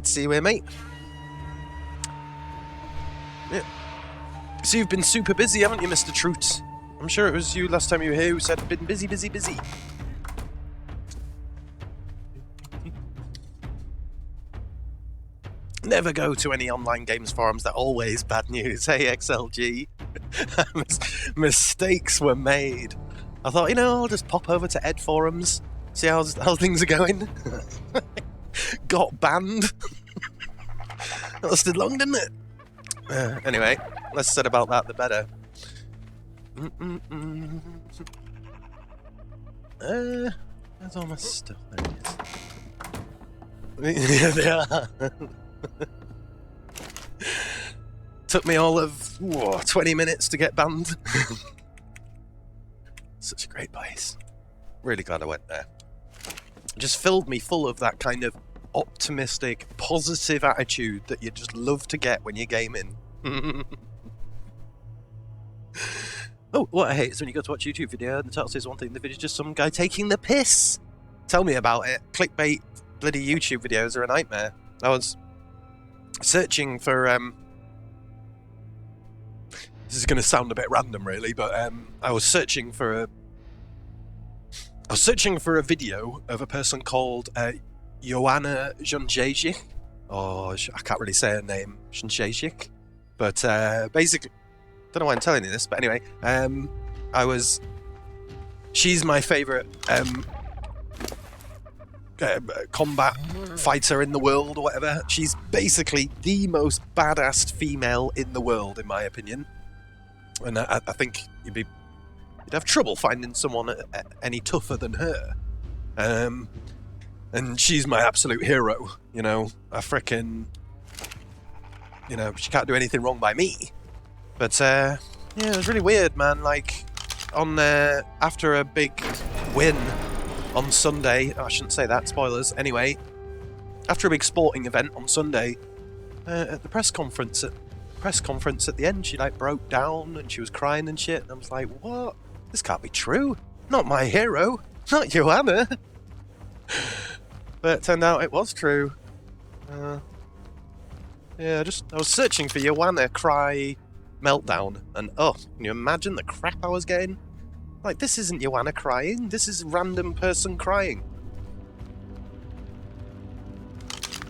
Good to see you here, mate. Yeah. So you've been super busy, haven't you, Mr. Troot? I'm sure it was you last time you were here who said been busy, busy, busy. Never go to any online games forums. They're always bad news. Hey, XLG. Mistakes were made. I thought, you know, I'll just pop over to Ed forums, see how things are going. Got banned. That lasted long, didn't it? Anyway, less said about that, the better. Where's all my stuff? There it is. Yeah, they are. Took me all of 20 minutes to get banned. Such a great place. Really glad I went there. It just filled me full of that kind of optimistic, positive attitude that you just love to get when you're gaming. Oh, what I hate is when you go to watch a YouTube video and the title says one thing, the video's just some guy taking the piss. Tell me about it. Clickbait bloody YouTube videos are a nightmare. I was searching for this is going to sound a bit random really, but I was searching for a video of a person called Joanna Jędrzejczyk, or I can't really say her name, Jędrzejczyk, but basically, don't know why I'm telling you this, but anyway, she's my favourite combat fighter in the world or whatever. She's basically the most badass female in the world, in my opinion. And I think you'd have trouble finding someone any tougher than her. And she's my absolute hero. You know, she can't do anything wrong by me. But yeah, it was really weird, man. Like after a big win on Sunday, I shouldn't say that, spoilers. Anyway, after a big sporting event on Sunday, at the press conference at the end, she like broke down and she was crying and shit. And I was like, what? This can't be true. Not my hero. Not Joanna. But it turned out it was true. Yeah, I was searching for Joanna cry meltdown, and can you imagine the crap I was getting? Like, this isn't Joanna crying, this is a random person crying.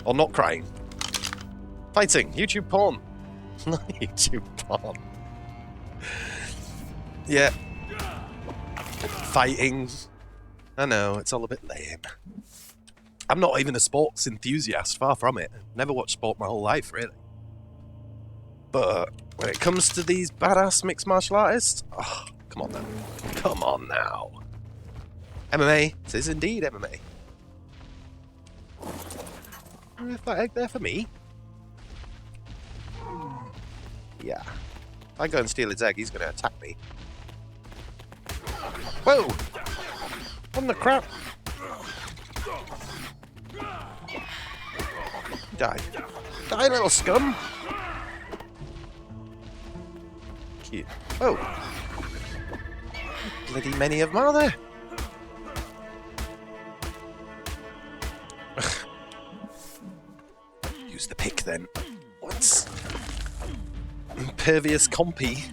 Or not crying. Fighting, YouTube porn. YouTube porn. Yeah. Fighting. I know, it's all a bit lame. I'm not even a sports enthusiast, far from it. Never watched sport my whole life, really. But when it comes to these badass mixed martial artists, come on now. Come on now. MMA, this is indeed MMA. Is that egg there for me? Yeah. If I go and steal his egg, he's going to attack me. Whoa! What the crap? Die. Die, little scum! Cute. Oh! Bloody many of them are there! Use the pick then. What? Impervious compy.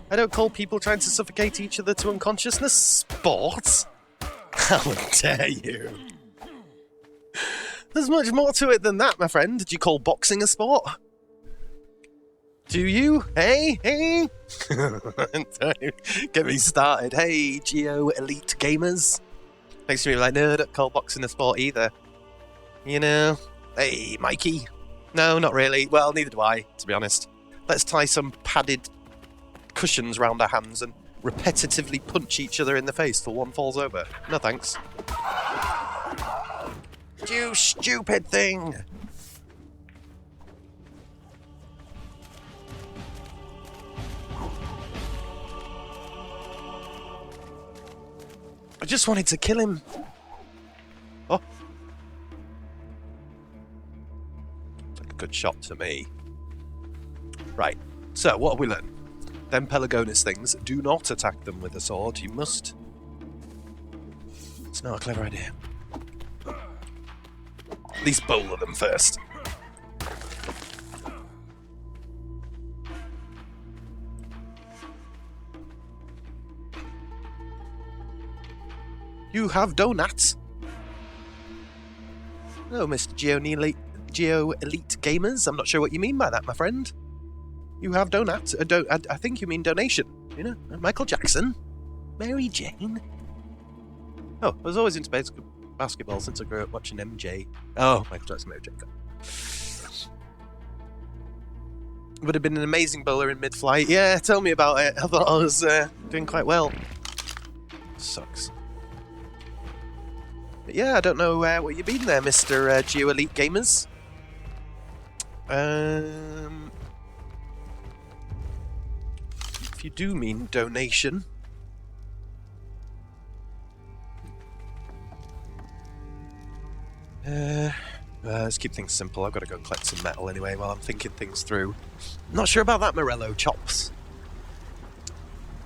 I don't call people trying to suffocate each other to unconsciousness sport. How dare you? There's much more to it than that, my friend. Did you call boxing a sport? Do you? Hey? Hey? Don't get me started. Hey, Geo Elite Gamers. Next to me like, no, don't call boxing a sport either. You know? Hey, Mikey. No, not really. Well, neither do I, to be honest. Let's tie some padded cushions round our hands and repetitively punch each other in the face till one falls over. No thanks. You stupid thing! I just wanted to kill him. Oh. Like a good shot to me. Right. So, what have we learned? Them Pelagonis things, do not attack them with a sword. You must... It's not a clever idea. At least bowler them first. You have donuts. Oh, Mr. Geo Elite Gamers. I'm not sure what you mean by that, my friend. You have donuts. I think you mean donation. You know, Michael Jackson, Mary Jane. Oh, I was always into basketball since I grew up watching MJ. Oh, Michael Jackson, Mary Jane. Would have been an amazing bowler in mid-flight. Yeah, tell me about it. I thought I was doing quite well. Sucks. But yeah, I don't know what you've been there, Mr. Geo Elite Gamers. If you do mean donation... let's keep things simple. I've got to go collect some metal anyway while I'm thinking things through. Not sure about that, Morello Chops.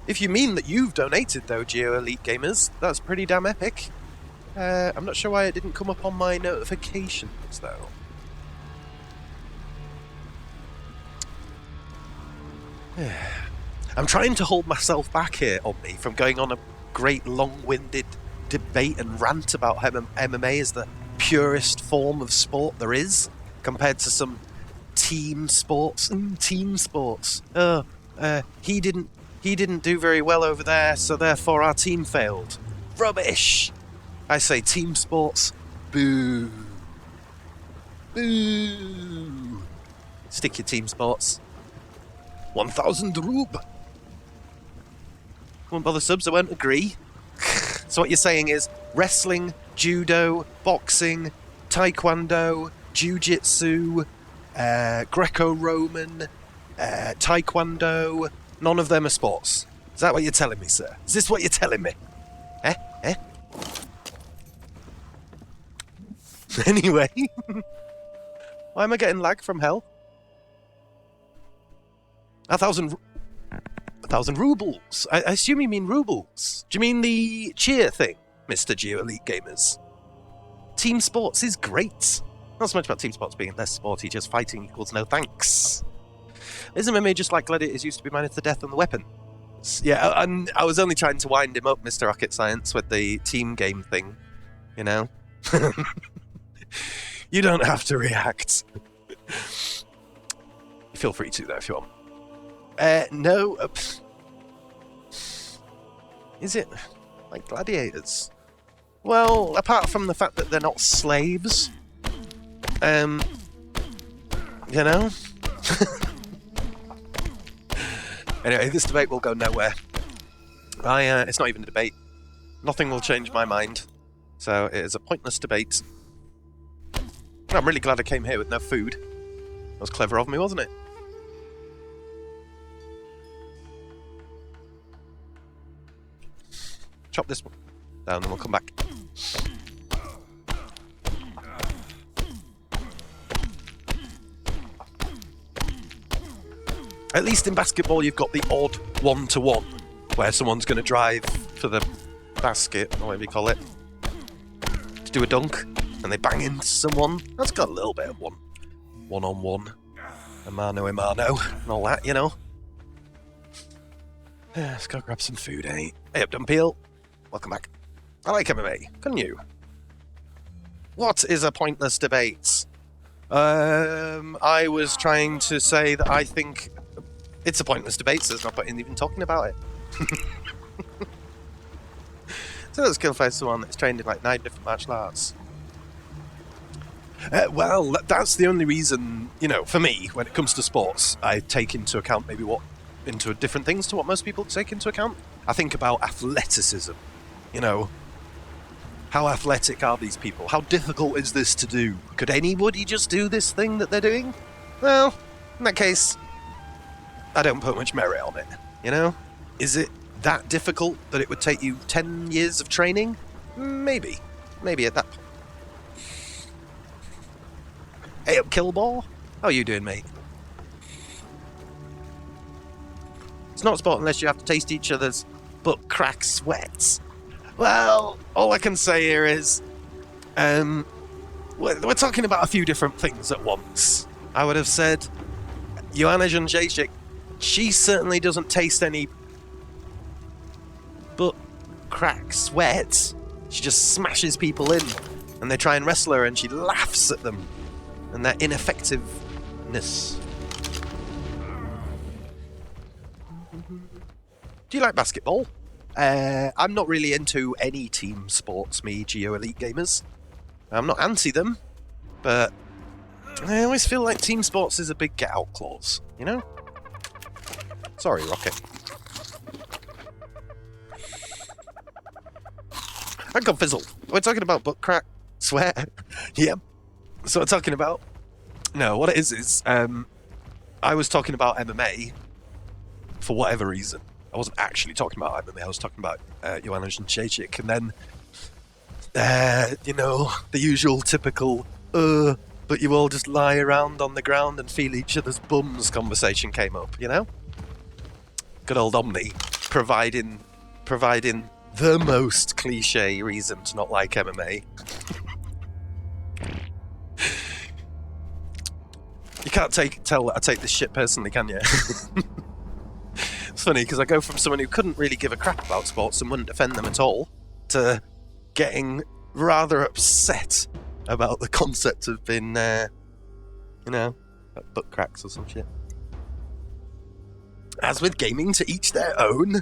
If you mean that you've donated, though, Geo Elite Gamers, that's pretty damn epic. I'm not sure why it didn't come up on my notifications, though. I'm trying to hold myself back here, Omni, from going on a great long-winded debate and rant about MMA as the purest form of sport there is, compared to some team sports. Team sports. He didn't do very well over there, so therefore our team failed. Rubbish! I say team sports. Boo. Boo. Stick your team sports. 1,000 rube. Won't bother subs, I won't agree. So what you're saying is wrestling, judo, boxing, taekwondo, jiu-jitsu, Greco-Roman, taekwondo, none of them are sports. Is that what you're telling me, sir? Is this what you're telling me? Eh? Anyway. Why am I getting lag from hell? 1,000 rubles. I assume you mean rubles. Do you mean the cheer thing, Mr. Geo Elite Gamers? Team sports is great. Not so much about team sports being less sporty, just fighting equals no thanks. Isn't MMA just like Gladiators used to be minus the death and the weapon? Yeah, and I was only trying to wind him up, Mr. Rocket Science, with the team game thing, you know? You don't have to react. Feel free to, though, if you want. No. Is it like gladiators? Well, apart from the fact that they're not slaves, you know? Anyway, this debate will go nowhere. It's not even a debate. Nothing will change my mind. So it is a pointless debate. I'm really glad I came here with no food. That was clever of me, wasn't it? Chop this one down and we'll come back. At least in basketball you've got the odd 1-to-1 where someone's going to drive for the basket, or whatever you call it, to do a dunk, and they bang into someone. That's got a little bit of one-on-one, a mano-a-mano, and all that, you know. Let's go grab some food, eh? Hey up, Dumpeel. Welcome back. I like MMA, couldn't you? What is a pointless debate? I was trying to say that I think it's a pointless debate, so there's no point in even talking about it. So let's go find someone that's trained in like 9 different martial arts. Well, that's the only reason, you know, for me, when it comes to sports, I take into account maybe into different things to what most people take into account. I think about athleticism, you know. How athletic are these people? How difficult is this to do? Could anybody just do this thing that they're doing? Well, in that case, I don't put much merit on it, you know? Is it that difficult that it would take you 10 years of training? Maybe. Maybe at that point. Hey up, Killball. How are you doing, mate? It's not sport unless you have to taste each other's butt crack sweats. Well, all I can say here is, we're talking about a few different things at once. I would have said, Joanna Jędrzejczyk, she certainly doesn't taste any butt crack sweat. She just smashes people in, and they try and wrestle her, and she laughs at them and their ineffectiveness. Do you like basketball? I'm not really into any team sports, me, Geo Elite Gamers. I'm not anti them, but I always feel like team sports is a big get-out clause, you know? Sorry, Rocket. I got fizzled. We're talking about butt crack, sweat. Yep. So we're talking about... No, what it is I was talking about MMA for whatever reason. I wasn't actually talking about MMA, I was talking about Joanna Jędrzejczyk, and then, the usual typical, but you all just lie around on the ground and feel each other's bums conversation came up, you know? Good old Omni, providing the most cliche reason to not like MMA. You can't tell that I take this shit personally, can you? It's funny, because I go from someone who couldn't really give a crap about sports and wouldn't defend them at all, to getting rather upset about the concept of being, butt cracks or some shit. As with gaming, to each their own.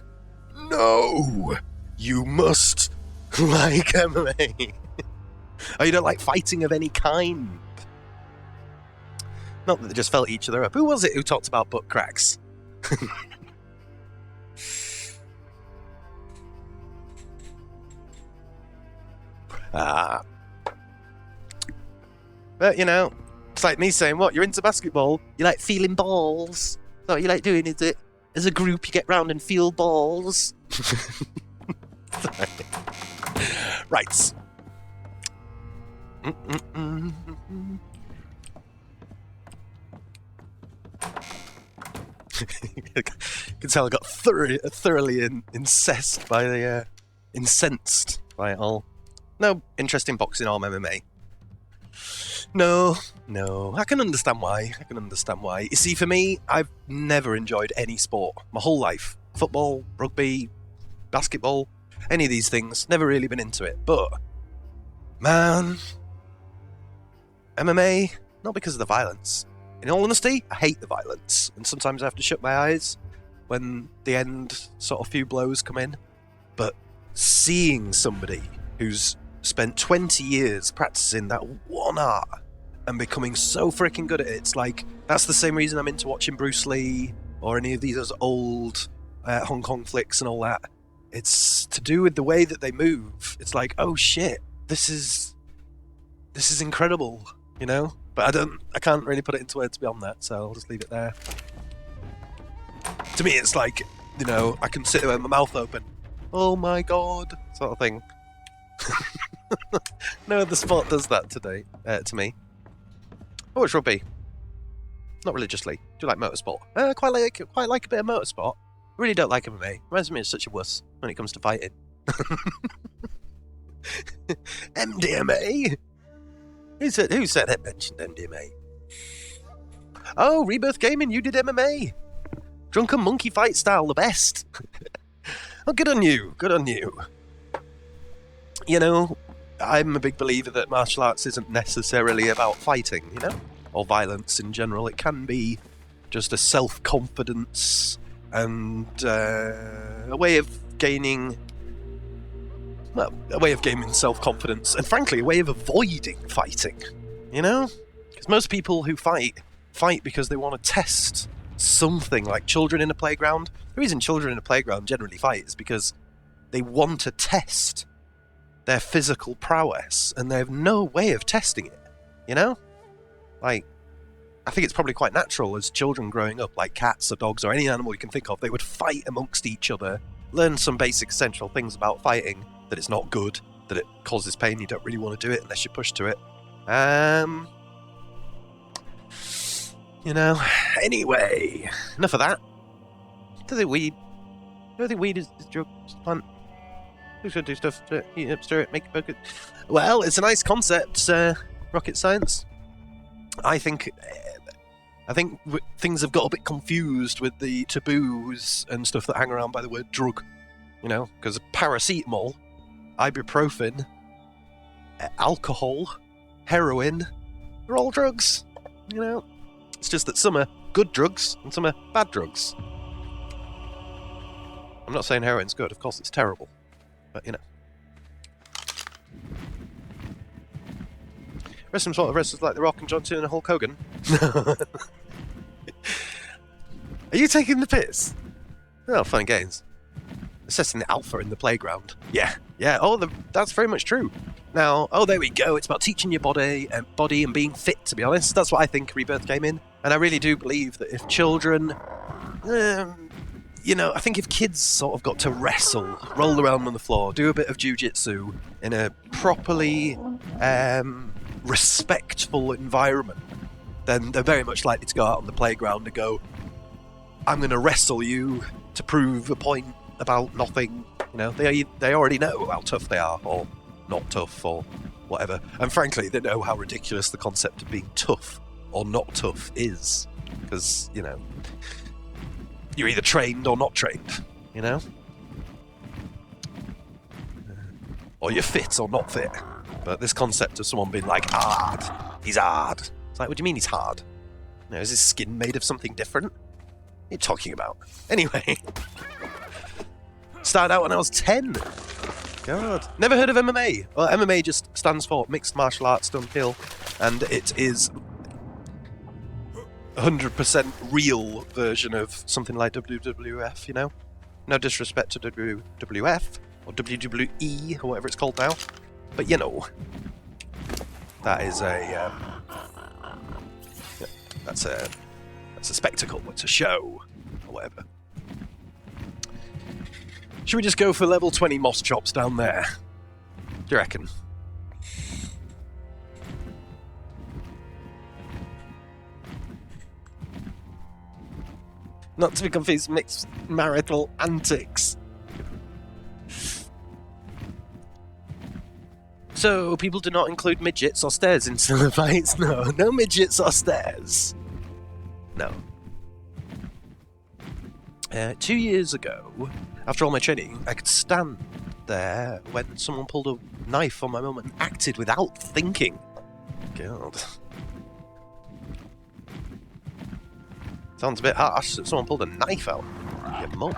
No! You must like MMA. Oh, you don't like fighting of any kind? Not that they just felt each other up. Who was it who talked about butt cracks? But, it's like me saying, what, you're into basketball? You like feeling balls? Is that what you like doing, is it? As a group, you get round and feel balls? Right. You can tell I got thoroughly incensed by it all. No interest in boxing or MMA. No, I can understand why. You see, for me, I've never enjoyed any sport my whole life. Football, rugby, basketball, any of these things. Never really been into it. But, man, MMA, not because of the violence. In all honesty, I hate the violence. And sometimes I have to shut my eyes when the end sort of few blows come in. But seeing somebody who's spent 20 years practicing that one art and becoming so freaking good at it, it's like, that's the same reason I'm into watching Bruce Lee or any of these old Hong Kong flicks and all that. It's to do with the way that they move. It's like, oh shit, this is incredible, But I can't really put it into words beyond that, so I'll just leave it there. To me, it's like, I can sit there with my mouth open. Oh my god, sort of thing. No other sport does that today, to me. I watch rugby. Not religiously. Do you like motorsport? Quite like a bit of motorsport. I really don't like MMA. Reminds me of such a wuss when it comes to fighting. MDMA? Who said it mentioned MDMA? Oh, Rebirth Gaming, you did MMA. Drunken monkey fight style, the best. Oh, good on you. I'm a big believer that martial arts isn't necessarily about fighting, or violence in general. It can be just a self-confidence and a way of gaining self-confidence, and frankly, a way of avoiding fighting, Because most people who fight because they want to test something, like children in a playground. The reason children in a playground generally fight is because they want to test their physical prowess, and they have no way of testing it, Like, I think it's probably quite natural as children growing up, like cats or dogs or any animal you can think of, they would fight amongst each other, learn some basic essential things about fighting, that it's not good, that it causes pain, you don't really want to do it unless you're pushed to it. Anyway, enough of that. Do they weed? Do they think weed is drug plant? We should do stuff to heat up, stir it, make it burger. Well, it's a nice concept, rocket science. I think things have got a bit confused with the taboos and stuff that hang around by the word drug. You know, because paracetamol, ibuprofen, alcohol, heroin, they're all drugs. You know, it's just that some are good drugs and some are bad drugs. I'm not saying heroin's good, of course it's terrible. But, you know. Wrestling sort of wrestlers like The Rock and John Cena and Hulk Hogan. Are you taking the piss? Oh, fun and games. Assessing the alpha in the playground. Yeah. Oh, that's very much true. Now, there we go. It's about teaching your body and being fit, to be honest. That's what I think Rebirth came in. And I really do believe that if children... you know, I think if kids sort of got to wrestle, roll around on the floor, do a bit of jiu-jitsu in a properly respectful environment, then they're very much likely to go out on the playground and go, I'm going to wrestle you to prove a point about nothing. You know, they already know how tough they are, or not tough, or whatever. And frankly, they know how ridiculous the concept of being tough or not tough is. Because, you know, you're either trained or not trained, you know? Or you're fit or not fit. But this concept of someone being like, hard, he's hard. It's like, what do you mean he's hard? You know, is his skin made of something different? What are you talking about? Anyway. Started out when I was 10. God. Never heard of MMA. Well, MMA just stands for Mixed Martial Arts Done Kill. And it is 100% real version of something like WWF, you know? No disrespect to WWF or WWE or whatever it's called now, but you know, that is that's a spectacle, it's a show or whatever. Should we just go for level 20 Moss Chops down there? Do you reckon? Not to be confused with mixed marital antics. So, people do not include midgets or stairs in cinema fights? No midgets or stairs. No. 2 years ago, after all my training, I could stand there when someone pulled a knife on my mum and acted without thinking. God. Sounds a bit harsh that someone pulled a knife out. Your mum.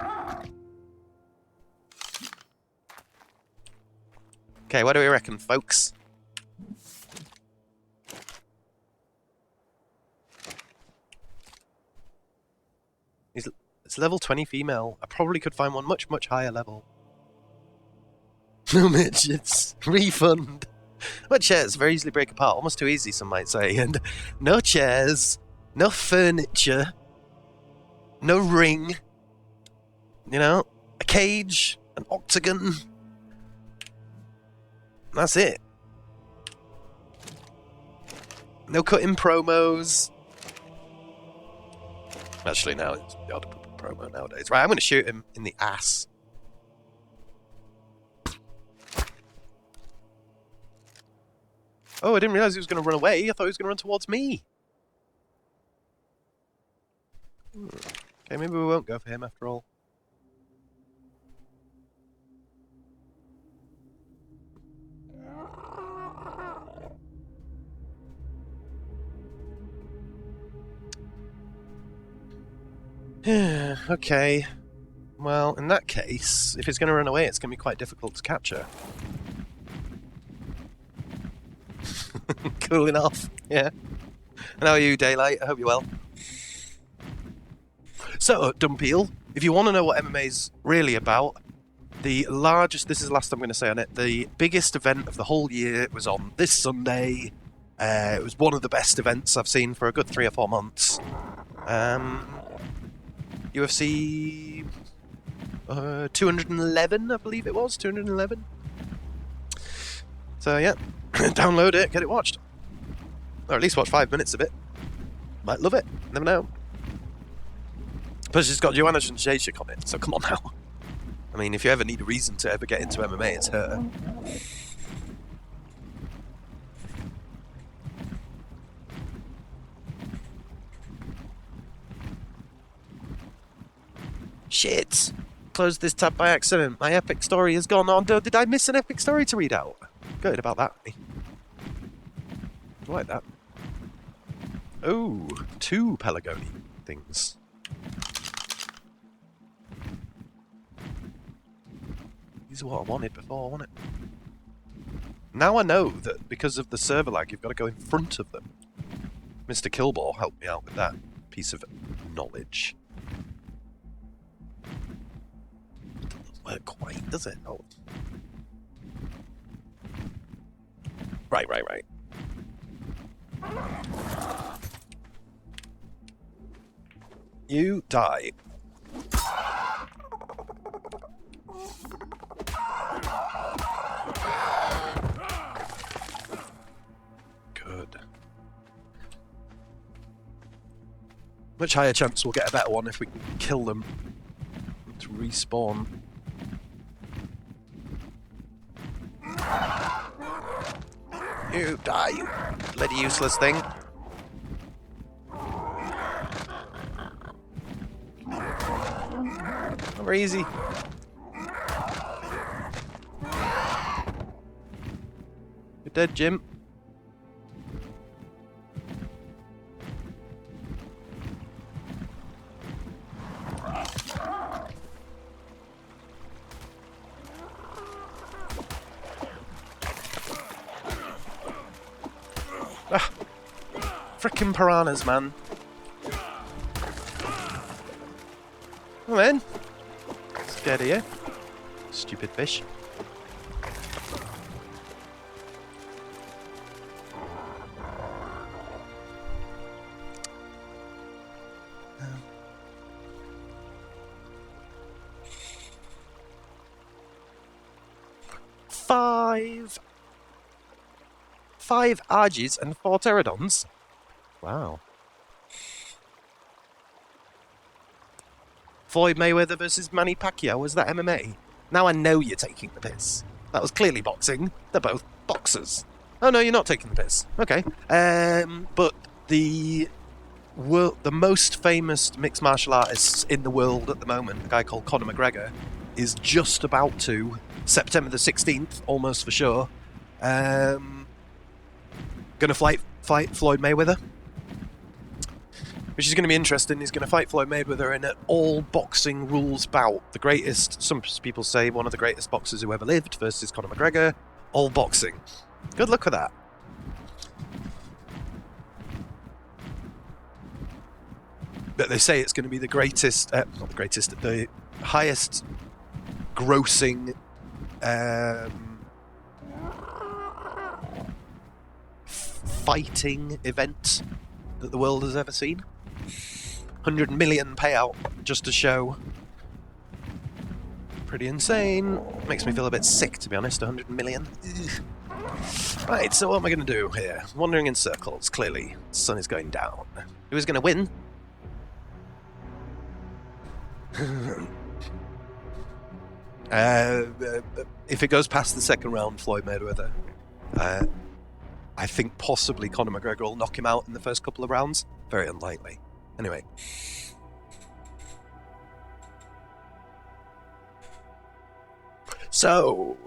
Okay, what do we reckon, folks? It's level 20 female. I probably could find one much, much higher level. No midgets. Refund. But chairs very easily break apart. Almost too easy, some might say. And no chairs. No furniture. No ring. You know? A cage. An octagon. That's it. No cutting promos. Actually, now it's the odd promo nowadays. Right, I'm going to shoot him in the ass. Oh, I didn't realise he was going to run away. I thought he was going to run towards me. Okay, maybe we won't go for him after all. Okay. Well, in that case, if it's going to run away, it's going to be quite difficult to capture. Cooling off, yeah. And how are you, Daylight? I hope you're well. So, Dumpeel, if you want to know what MMA's really about, the largest, this is the last I'm going to say on it, the biggest event of the whole year was on this Sunday. It was one of the best events I've seen for a good 3 or 4 months. UFC 211, I believe it was, 211. So yeah, download it, get it watched. Or at least watch 5 minutes of it. Might love it, never know. Plus, she's got Joanna Jędrzejczyk on it, so come on now. I mean, if you ever need a reason to ever get into MMA, it's her. Shit! Closed this tab by accident. My epic story has gone on. Did I miss an epic story to read out? Good about that. I like that. Oh, 2 Pelagoni things. These are what I wanted before, wasn't it? Now I know that because of the server lag, you've got to go in front of them. Mr. Killball helped me out with that piece of knowledge. Doesn't work quite, does it? Oh. Right. You die. Good. Much higher chance we'll get a better one if we can kill them to respawn. You die, you bloody useless thing. Over easy. You're dead, Jim. Ah, frickin' piranhas, man. Come in. Scared of you. Stupid fish. Five Argies and 4 Pterodons? Wow. Floyd Mayweather versus Manny Pacquiao, was that MMA? Now I know you're taking the piss. That was clearly boxing. They're both boxers. Oh no, you're not taking the piss. Okay. But the most famous mixed martial artist in the world at the moment, a guy called Conor McGregor, is just about to, September the 16th, almost for sure, gonna fight Floyd Mayweather. Which is going to be interesting. He's going to fight Floyd Mayweather in an all-boxing rules bout. The greatest, some people say, one of the greatest boxers who ever lived versus Conor McGregor. All boxing. Good luck with that. But they say it's going to be the greatest, not the greatest, the highest grossing fighting event that the world has ever seen. 100 million payout just to show. Pretty insane. Makes me feel a bit sick, to be honest. 100 million. Ugh. Right, so what am I going to do here? Wandering in circles, clearly. The sun is going down. Who is going to win? If it goes past the second round, Floyd Mayweather, I think possibly Conor McGregor will knock him out in the first couple of rounds. Very unlikely. Anyway. So,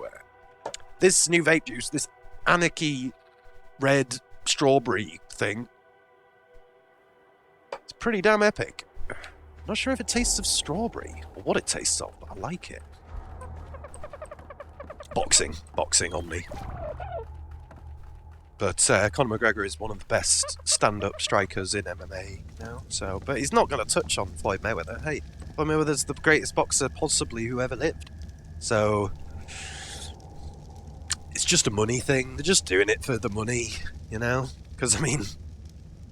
this new vape juice, this Anarchy Red Strawberry thing, it's pretty damn epic. Not sure if it tastes of strawberry or what it tastes of, but I like it. Boxing only. But Conor McGregor is one of the best stand-up strikers in MMA now. So, but he's not going to touch on Floyd Mayweather. Hey, Floyd Mayweather's the greatest boxer possibly who ever lived. So it's just a money thing. They're just doing it for the money, you know. Because I mean,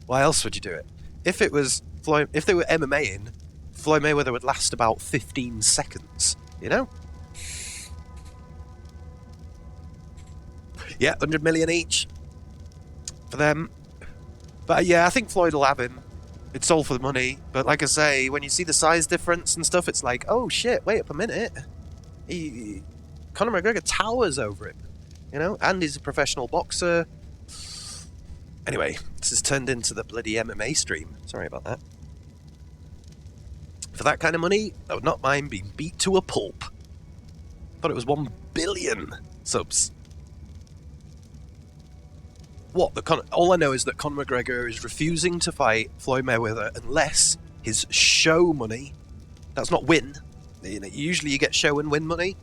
why else would you do it? If it was if they were MMAing, Floyd Mayweather would last about 15 seconds. You know. Yeah, 100 million each for them. But yeah, I think Floyd will have him. It's all for the money. But like I say, when you see the size difference and stuff, it's like, oh shit, wait up a minute. Conor McGregor towers over him, you know, and he's a professional boxer. Anyway, this has turned into the bloody MMA stream. Sorry about that. For that kind of money, I would not mind being beat to a pulp. Thought it was 1 billion subs. What? All I know is that Conor McGregor is refusing to fight Floyd Mayweather unless his show money. That's not win. You know, usually you get show and win money.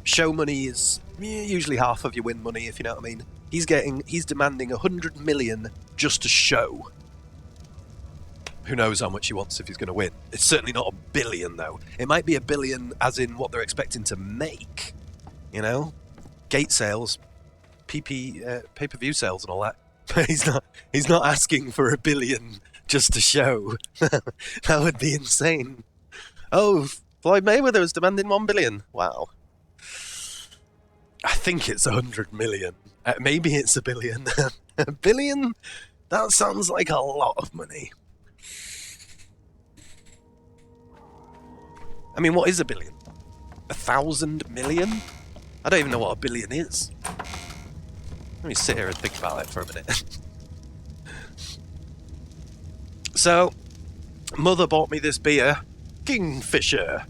Show money is usually half of your win money, if you know what I mean. He's demanding 100 million just to show. Who knows how much he wants if he's going to win. It's certainly not 1 billion, though. It might be 1 billion as in what they're expecting to make. You know? Gate sales, pay-per-view sales and all that. But he's not asking for 1 billion just to show. That would be insane. Oh, Floyd Mayweather is demanding 1 billion. Wow. I think it's 100 million. Maybe it's 1 billion. 1 billion? That sounds like a lot of money. I mean, what is 1 billion? 1,000 million? I don't even know what 1 billion is. Let me sit here and think about it for a minute. So, Mother bought me this beer, Kingfisher.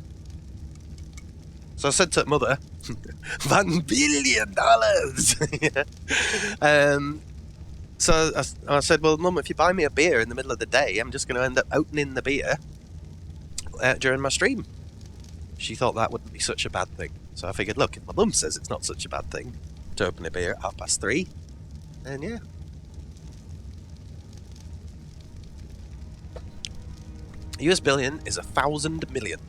So I said to Mother, $1 billion! So I said, well, Mum, if you buy me a beer in the middle of the day, I'm just going to end up opening the beer during my stream. She thought that wouldn't be such a bad thing. So I figured, look, if my mum says it's not such a bad thing to open a beer at 3:30, then yeah. US billion is 1,000 million.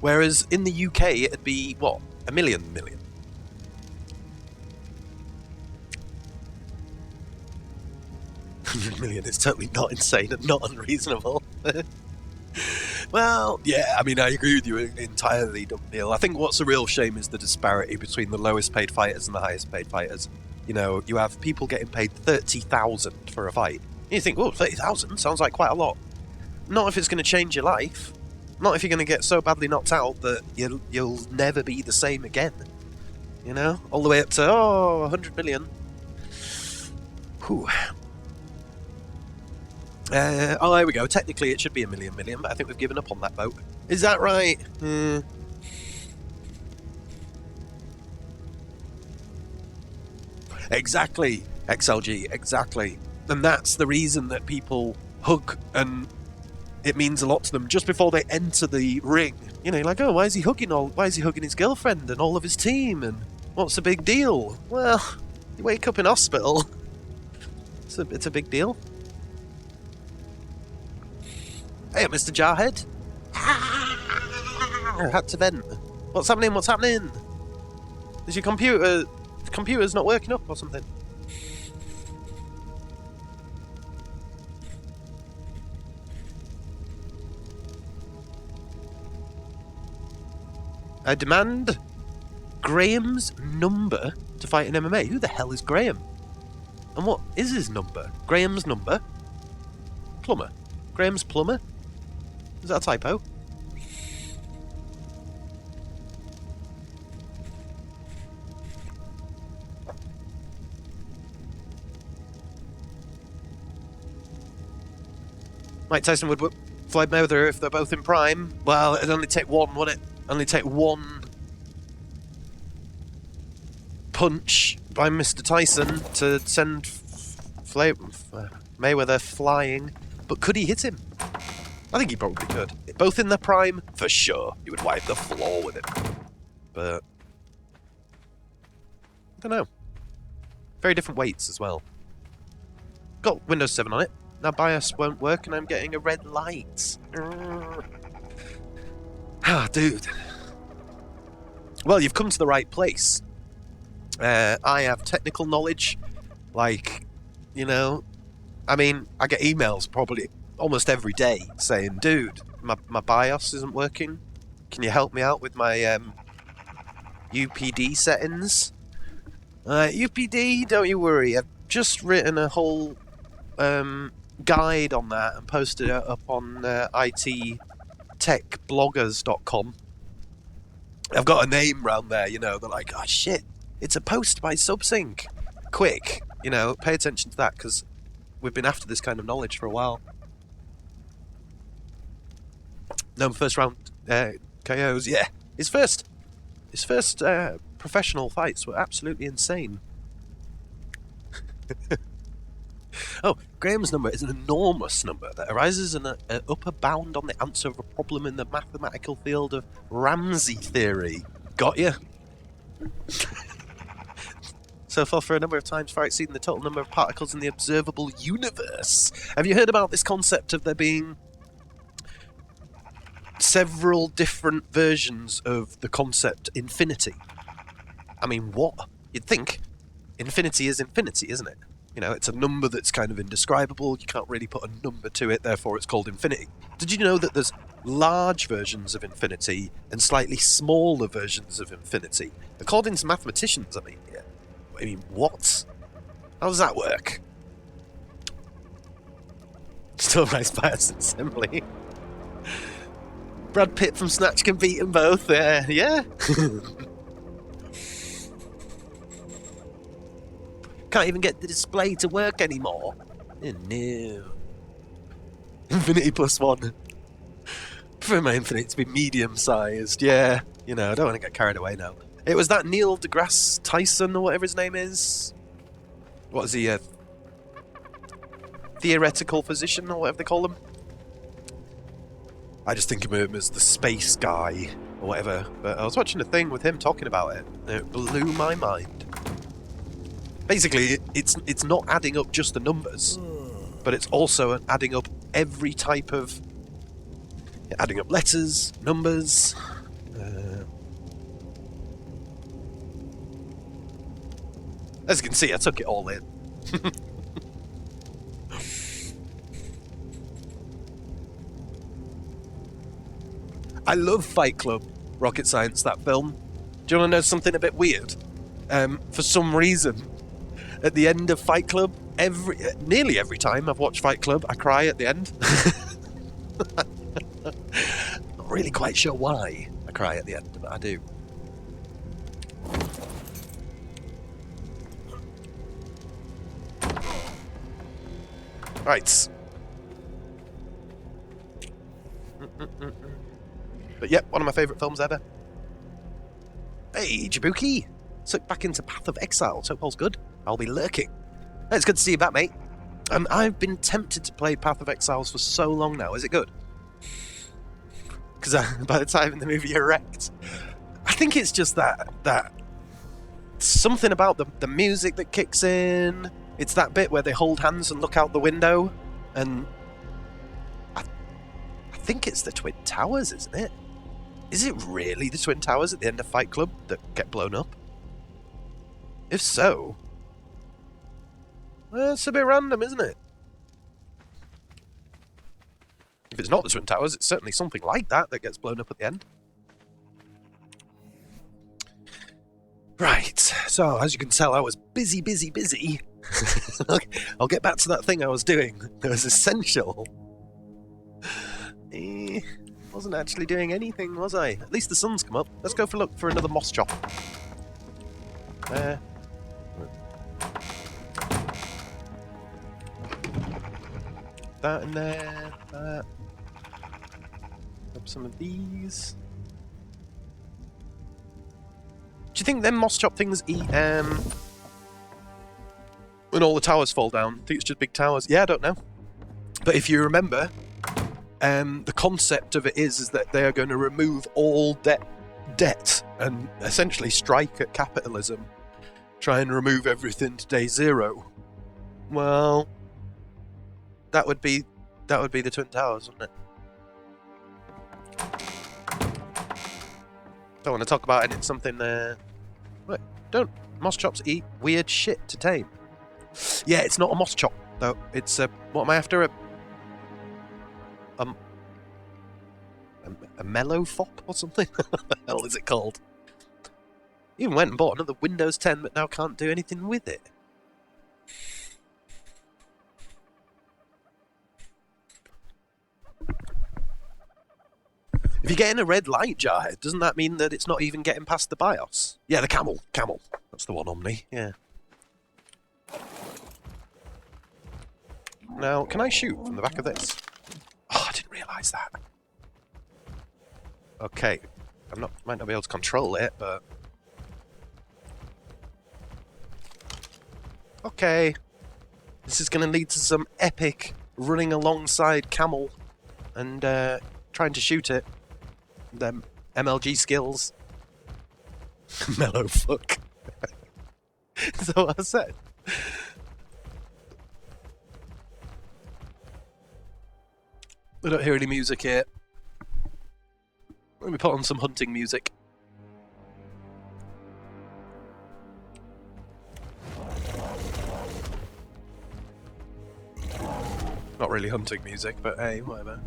Whereas in the UK, it'd be, what, 1 million. 100 million is totally not insane and not unreasonable. Well, yeah, I mean, I agree with you entirely, Neil. I think what's a real shame is the disparity between the lowest paid fighters and the highest paid fighters. You know, you have people getting paid 30,000 for a fight. And you think, oh, 30,000 sounds like quite a lot. Not if it's going to change your life. Not if you're going to get so badly knocked out that you'll never be the same again. You know? All the way up to, 100 million. Whew. There we go. Technically, it should be 1 million, but I think we've given up on that boat. Is that right? Exactly, XLG, exactly. And that's the reason that people hug, and it means a lot to them just before they enter the ring. You know, you're like, oh, why is he hugging his girlfriend and all of his team, and what's the big deal? Well, you wake up in hospital. It's a big deal. Hey, Mr. Jarhead. I had to vent. What's happening? Is your computer's not working up or something? I demand Graham's number to fight in MMA. Who the hell is Graham? And what is his number? Graham's number? Plumber. Graham's plumber? Is that a typo? Mike Tyson would whip Floyd Mayweather if they're both in prime. Well, it'd only take one, wouldn't it? Only take one punch by Mr. Tyson to send Mayweather flying. But could he hit him? I think he probably could. Both in their prime, for sure. He would wipe the floor with him. But I don't know. Very different weights as well. Got Windows 7 on it. Now BIOS won't work and I'm getting a red light. Ah, dude. Well, you've come to the right place. I have technical knowledge. Like, you know, I mean, I get emails probably almost every day saying, dude, my BIOS isn't working. Can you help me out with my UPD settings? UPD, don't you worry. I've just written a whole guide on that and posted it up on ittechbloggers.com. I've got a name round there, you know. They're like, oh shit, it's a post by Subsync. Quick, you know, pay attention to that because we've been after this kind of knowledge for a while. No, first round KOs, yeah. His first professional fights were absolutely insane. Oh, Graham's number is an enormous number that arises in an upper bound on the answer of a problem in the mathematical field of Ramsey theory. Got you? So far for a number of times far exceeding the total number of particles in the observable universe. Have you heard about this concept of there being several different versions of the concept infinity? I mean, what? You'd think infinity is infinity, isn't it? You know, it's a number that's kind of indescribable. You can't really put a number to it, therefore it's called infinity. Did you know that there's large versions of infinity and slightly smaller versions of infinity? According to mathematicians, I mean, what? How does that work? Still nice bias assembly. Brad Pitt from Snatch can beat them both. Yeah. Can't even get the display to work anymore. No. Infinity +1. Prefer my infinity to be medium-sized. Yeah. You know, I don't want to get carried away now. It was that Neil deGrasse Tyson or whatever his name is. What is he? Theoretical physician or whatever they call him. I just think of him as the space guy or whatever. But I was watching a thing with him talking about it. And it blew my mind. Basically, it's not adding up just the numbers, but it's also adding up every type of... adding up letters, numbers... As you can see, I took it all in. I love Fight Club, Rocket Science, that film. Do you want to know something a bit weird? For some reason, at the end of Fight Club, nearly every time I've watched Fight Club, I cry at the end. Not really quite sure why I cry at the end, but I do. Right. But yep, one of my favourite films ever. Hey, Jabuki! Sucked back into Path of Exile. So all's good. I'll be lurking. Hey, it's good to see you back, mate. I've been tempted to play Path of Exiles for so long now. Is it good? Because by the time in the movie you're wrecked. I think it's just that something about the music that kicks in. It's that bit where they hold hands and look out the window, and I think it's the Twin Towers, isn't it? Is it really the Twin Towers at the end of Fight Club that get blown up? If so, well, it's a bit random, isn't it? If it's not the Twin Towers, it's certainly something like that gets blown up at the end. Right, so as you can tell, I was busy. I'll get back to that thing I was doing. That was essential. Wasn't actually doing anything, was I? At least the sun's come up. Let's go look for another moss chop. There. That in there. That. Grab some of these. Do you think them moss chop things eat when all the towers fall down? I think it's just big towers. Yeah, I don't know. But if you remember, the concept of it is that they are going to remove all debt and essentially strike at capitalism. Try and remove everything to day zero. Well, that would be the Twin Towers, wouldn't it? Don't want to talk about something there. Wait, don't moss chops eat weird shit to tame? Yeah, it's not a moss chop though. It's what am I after? A mellow fop or something? What the hell is it called? Even went and bought another Windows 10, but now can't do anything with it. If you're getting a red light, Jarhead, doesn't that mean that it's not even getting past the BIOS? Yeah, the camel. Camel. That's the one, Omni. Yeah. Now, can I shoot from the back of this? Oh, I didn't realise that. Okay. Might not be able to control it, but... Okay. This is going to lead to some epic running alongside camel and trying to shoot it. Them MLG skills. Mellow fuck. Is that what I said? I don't hear any music here. Let me put on some hunting music. Not really hunting music, but hey, whatever.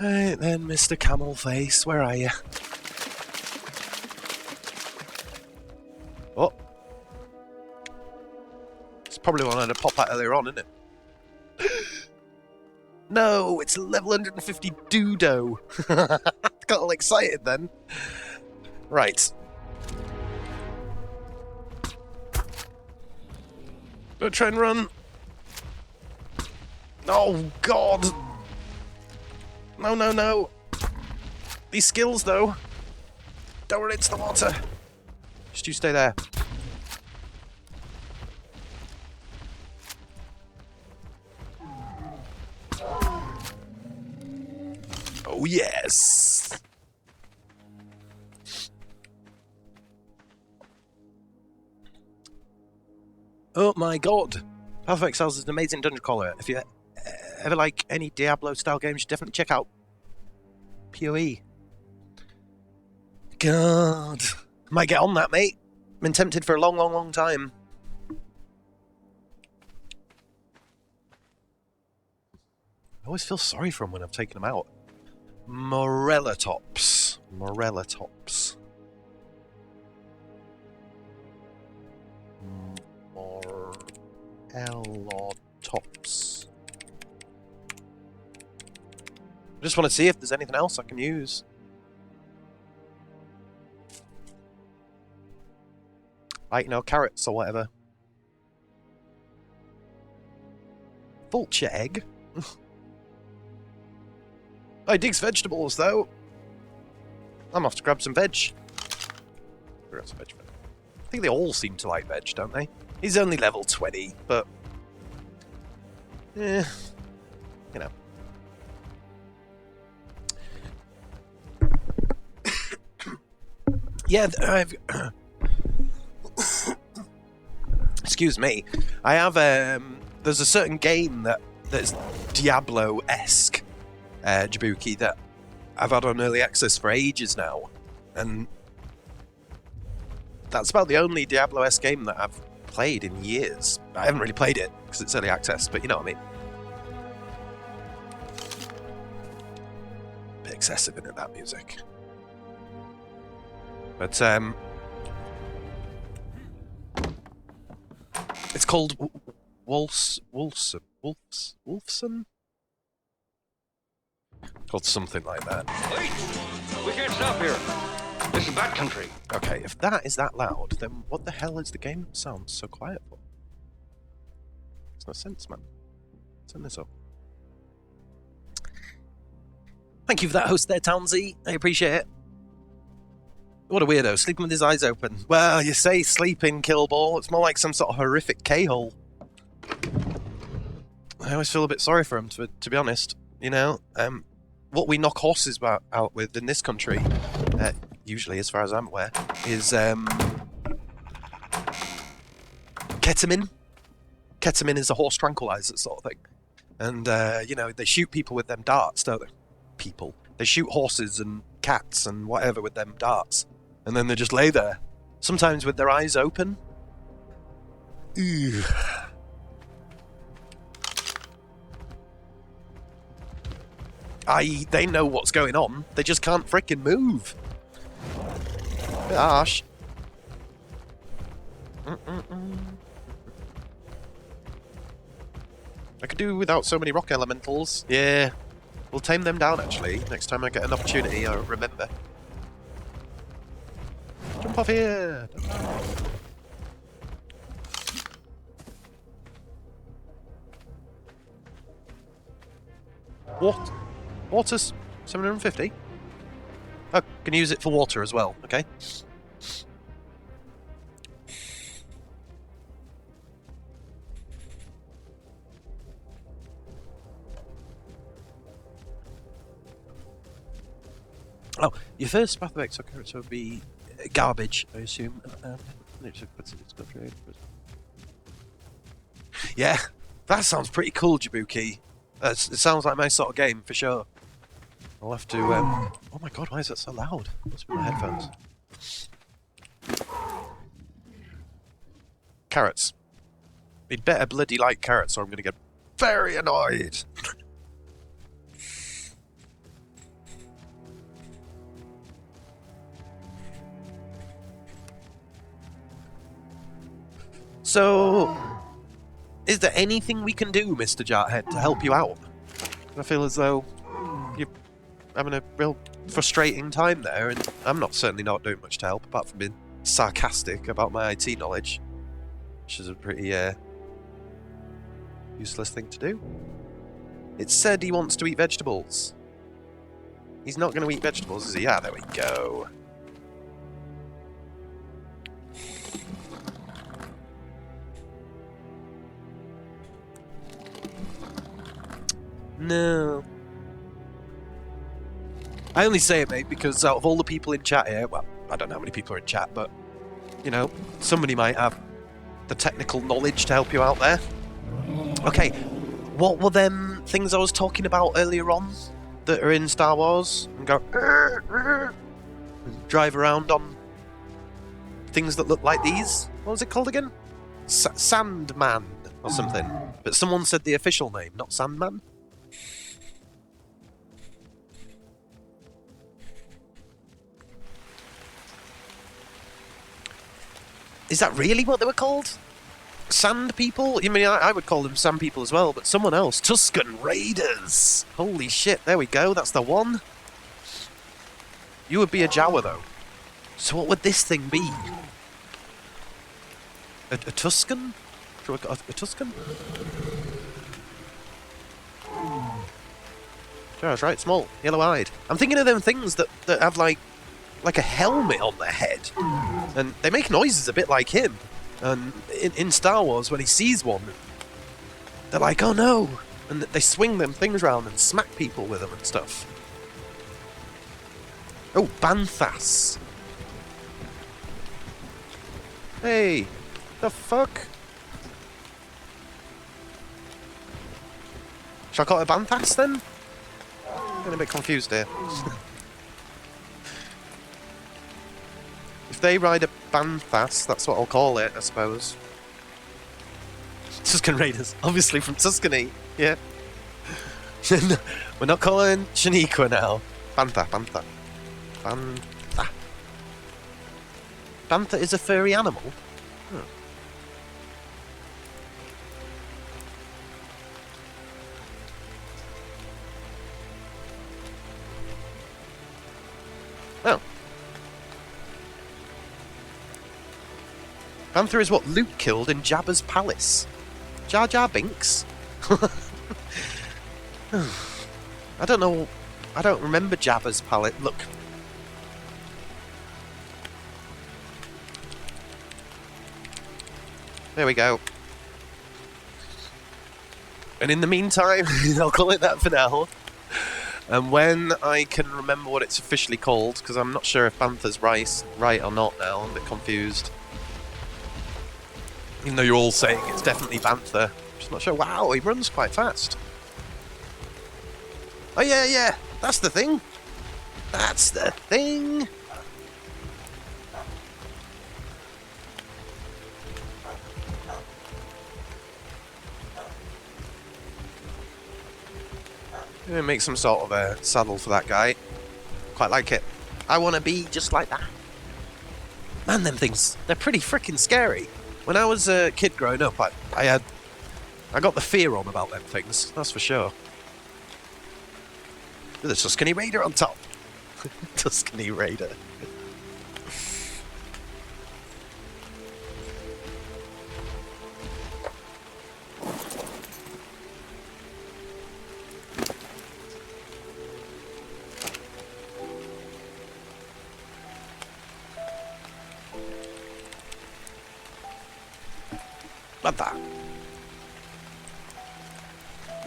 Right then, Mr. Camel Face, where are you? Oh. It's probably one I had to pop out earlier on, isn't it? No, it's level 150 Dudo. Got all excited then. Right. Don't try and run. Oh, God. No, no, no. These skills, though. Don't run into the water. Just you stay there. Oh, yes. Oh, my God. Path of Exiles is an amazing dungeon crawler. If you ever like any Diablo-style games, you should definitely check out PoE. God. Might get on that, mate. Been tempted for a long, long, long time. I always feel sorry for them when I've taken them out. Morellatops. Morellatops. Morellatops. I just want to see if there's anything else I can use. Like, you know, carrots or whatever. Vulture egg? I digs vegetables, though. I'm off to grab some veg. Grab some veg. I think they all seem to like veg, don't they? He's only level 20, but... you know. Yeah, I've... Excuse me. I have, there's a certain game that's Diablo-esque, Jabuki, that I've had on early access for ages now. And that's about the only Diablo-esque game that I've played in years. I haven't really played it, because it's early access, but you know what I mean. A bit excessive, isn't it, that music? But, it's called Wolfson? Called something like that. Wait! We can't stop here. This is bad country. Okay, if that is that loud, then what the hell is the game sound so quiet for? Makes no sense, man. Turn this up. Thank you for that host there, Townsy. I appreciate it. What a weirdo, sleeping with his eyes open. Well, you say sleeping, Killball. It's more like some sort of horrific K-hole. I always feel a bit sorry for him, to be honest. You know, what we knock horses out with in this country, usually, as far as I'm aware, is ketamine. Ketamine is a horse tranquilizer sort of thing. And, you know, they shoot people with them darts, don't they? People. They shoot horses and cats and whatever with them darts. And then they just lay there, sometimes with their eyes open. Ew. They know what's going on. They just can't frickin' move. Bit harsh. I could do without so many rock elementals. Yeah. We'll tame them down, actually. Next time I get an opportunity, I'll remember. Jump off here! What? Water's 750? Oh, can use it for water as well, okay? Oh, your first path of exo character would be garbage, I assume. Yeah, that sounds pretty cool, Jabuki. It sounds like my sort of game, for sure. I'll have to... oh my god, why is that so loud? Must be my headphones. Carrots. You'd better bloody like carrots or I'm going to get very annoyed. So, is there anything we can do, Mr. Jarthead, to help you out? I feel as though you're having a real frustrating time there, and I'm certainly not doing much to help, apart from being sarcastic about my IT knowledge, which is a pretty useless thing to do. It said he wants to eat vegetables. He's not going to eat vegetables, is he? Yeah, there we go. No. I only say it, mate, because out of all the people in chat here, well, I don't know how many people are in chat, but, you know, somebody might have the technical knowledge to help you out there. Okay, what were them things I was talking about earlier on that are in Star Wars? And go... drive around on things that look like these? What was it called again? Sandman or something. But someone said the official name, not Sandman. Is that really what they were called? Sand people? I mean, I would call them sand people as well, but someone else. Tusken Raiders! Holy shit, there we go, that's the one. You would be a Jawa, though. So what would this thing be? A Tusken? A Tusken? Sure, I was right, small, yellow-eyed. I'm thinking of them things that have, like a helmet on their head. And they make noises a bit like him. And in Star Wars, when he sees one, they're like, oh no! And they swing them things around and smack people with them and stuff. Oh, Banthas. Hey, the fuck? Shall I call it a Banthas then? I'm getting a bit confused here. If they ride a Banthas, that's what I'll call it, I suppose. Tusken Raiders, obviously from Tuscany, yeah. We're not calling Shaniqua now. Bantha. Bantha is a furry animal? Huh. Oh. Panther is what Luke killed in Jabba's palace. Jar Jar Binks? I don't know. I don't remember Jabba's palace. Look. There we go. And in the meantime, I'll call it that for now. And when I can remember what it's officially called, because I'm not sure if Panther's right or not now, I'm a bit confused. Even though you're all saying it's definitely Bantha. I'm just not sure. Wow, he runs quite fast. Oh yeah, that's the thing. That's the thing. Gonna make some sort of a saddle for that guy. Quite like it. I want to be just like that. Man, them things, they're pretty freaking scary. When I was a kid growing up, I got the fear on about them things, that's for sure. There's a Tuscany Raider on top. Tuscany Raider. Love that.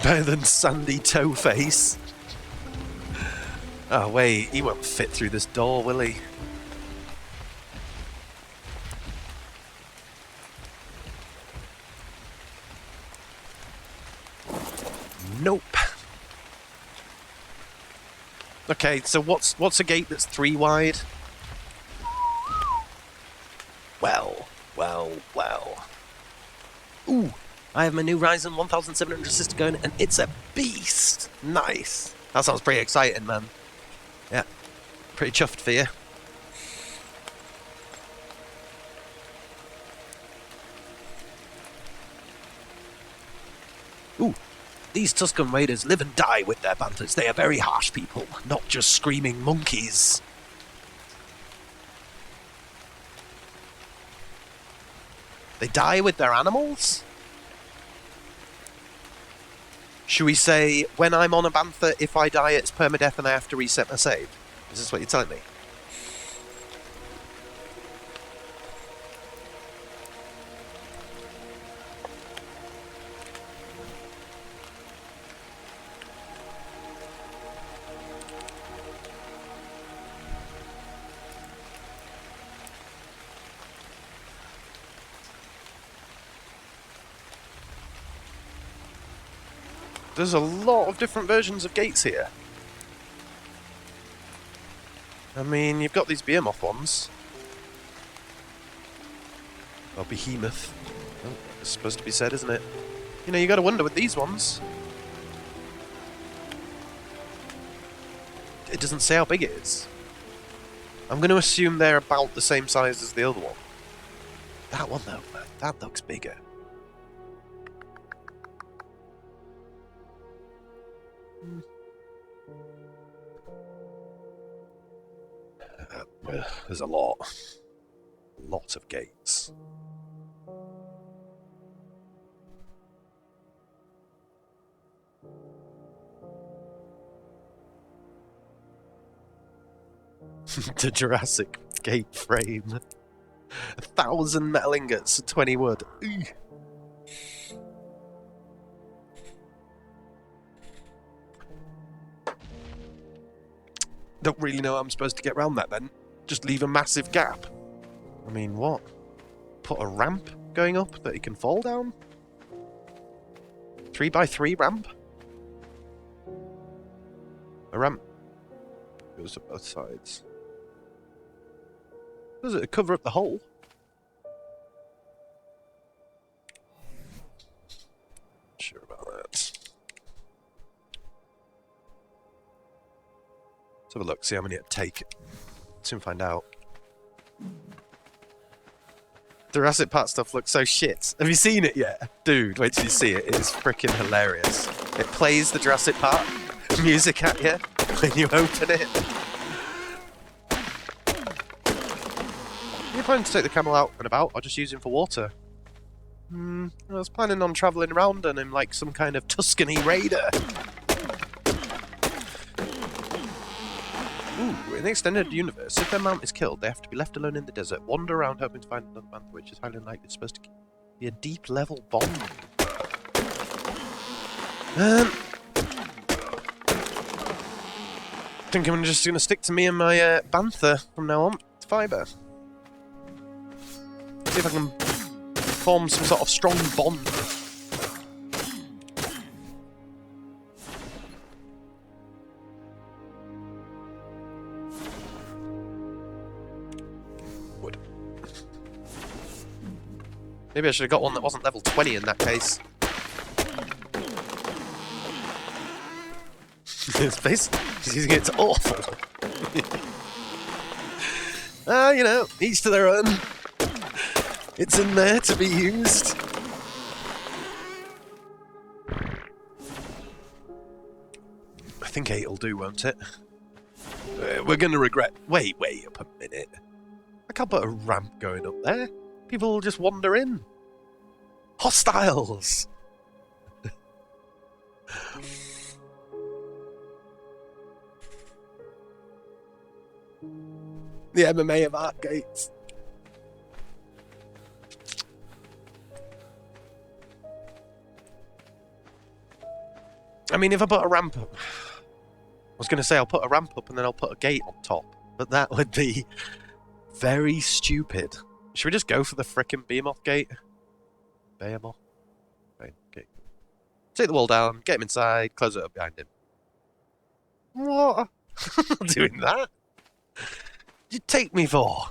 Better than Sandy Toe-Face. Oh wait, he won't fit through this door, will he? Nope. Okay, so what's a gate that's 3 wide? Well. Ooh, I have my new Ryzen 1700 system going, and it's a beast. Nice. That sounds pretty exciting, man. Yeah, pretty chuffed for you. Ooh, these Tusken Raiders live and die with their banthas. They are very harsh people, not just screaming monkeys. They die with their animals? Should we say, when I'm on a bantha, if I die, it's permadeath and I have to reset my save? Is this what you're telling me? There's a lot of different versions of gates here. I mean, you've got these Behemoth ones. Or Behemoth. Oh, it's supposed to be said, isn't it? You know, you gotta wonder with these ones. It doesn't say how big it is. I'm gonna assume they're about the same size as the other one. That one, though, that looks bigger. There's a lot of gates. The Jurassic gate frame. 1,000 metal ingots, 20 wood. Eugh. Don't really know how I'm supposed to get around that then. Just leave a massive gap. I mean, what? Put a ramp going up that he can fall down? 3x3 ramp? A ramp goes to both sides. Does it cover up the hole? Not sure about that. Let's have a look, see how many it'd take. Soon find out. Jurassic Park stuff looks so shit. Have you seen it yet? Dude, wait till you see it. It is freaking hilarious. It plays the Jurassic Park music at you when you open it. Are you planning to take the camel out and about, or just use him for water? I was planning on travelling around on him like some kind of Tuscany Raider. Ooh, in the extended universe, if their mount is killed, they have to be left alone in the desert, wander around hoping to find another bantha, which is highly unlikely. It's supposed to be a deep level bond. I think I'm just going to stick to me and my bantha from now on. It's fibre. See if I can form some sort of strong bond. Wood. Maybe I should have got one that wasn't level 20 in that case. His face, he's using it awful. You know, each to their own. It's in there to be used. I think 8 will do, won't it? We're going to regret... Wait up a minute. I can't put a ramp going up there. People will just wander in. Hostiles! The MMA of art gates. I mean, if I put a ramp up... I was going to say I'll put a ramp up and then I'll put a gate on top. But that would be very stupid. Should we just go for the frickin' Behemoth gate? Behemoth? Right, okay. Take the wall down, get him inside, close it up behind him. What? I'm not doing that. What'd you take me for?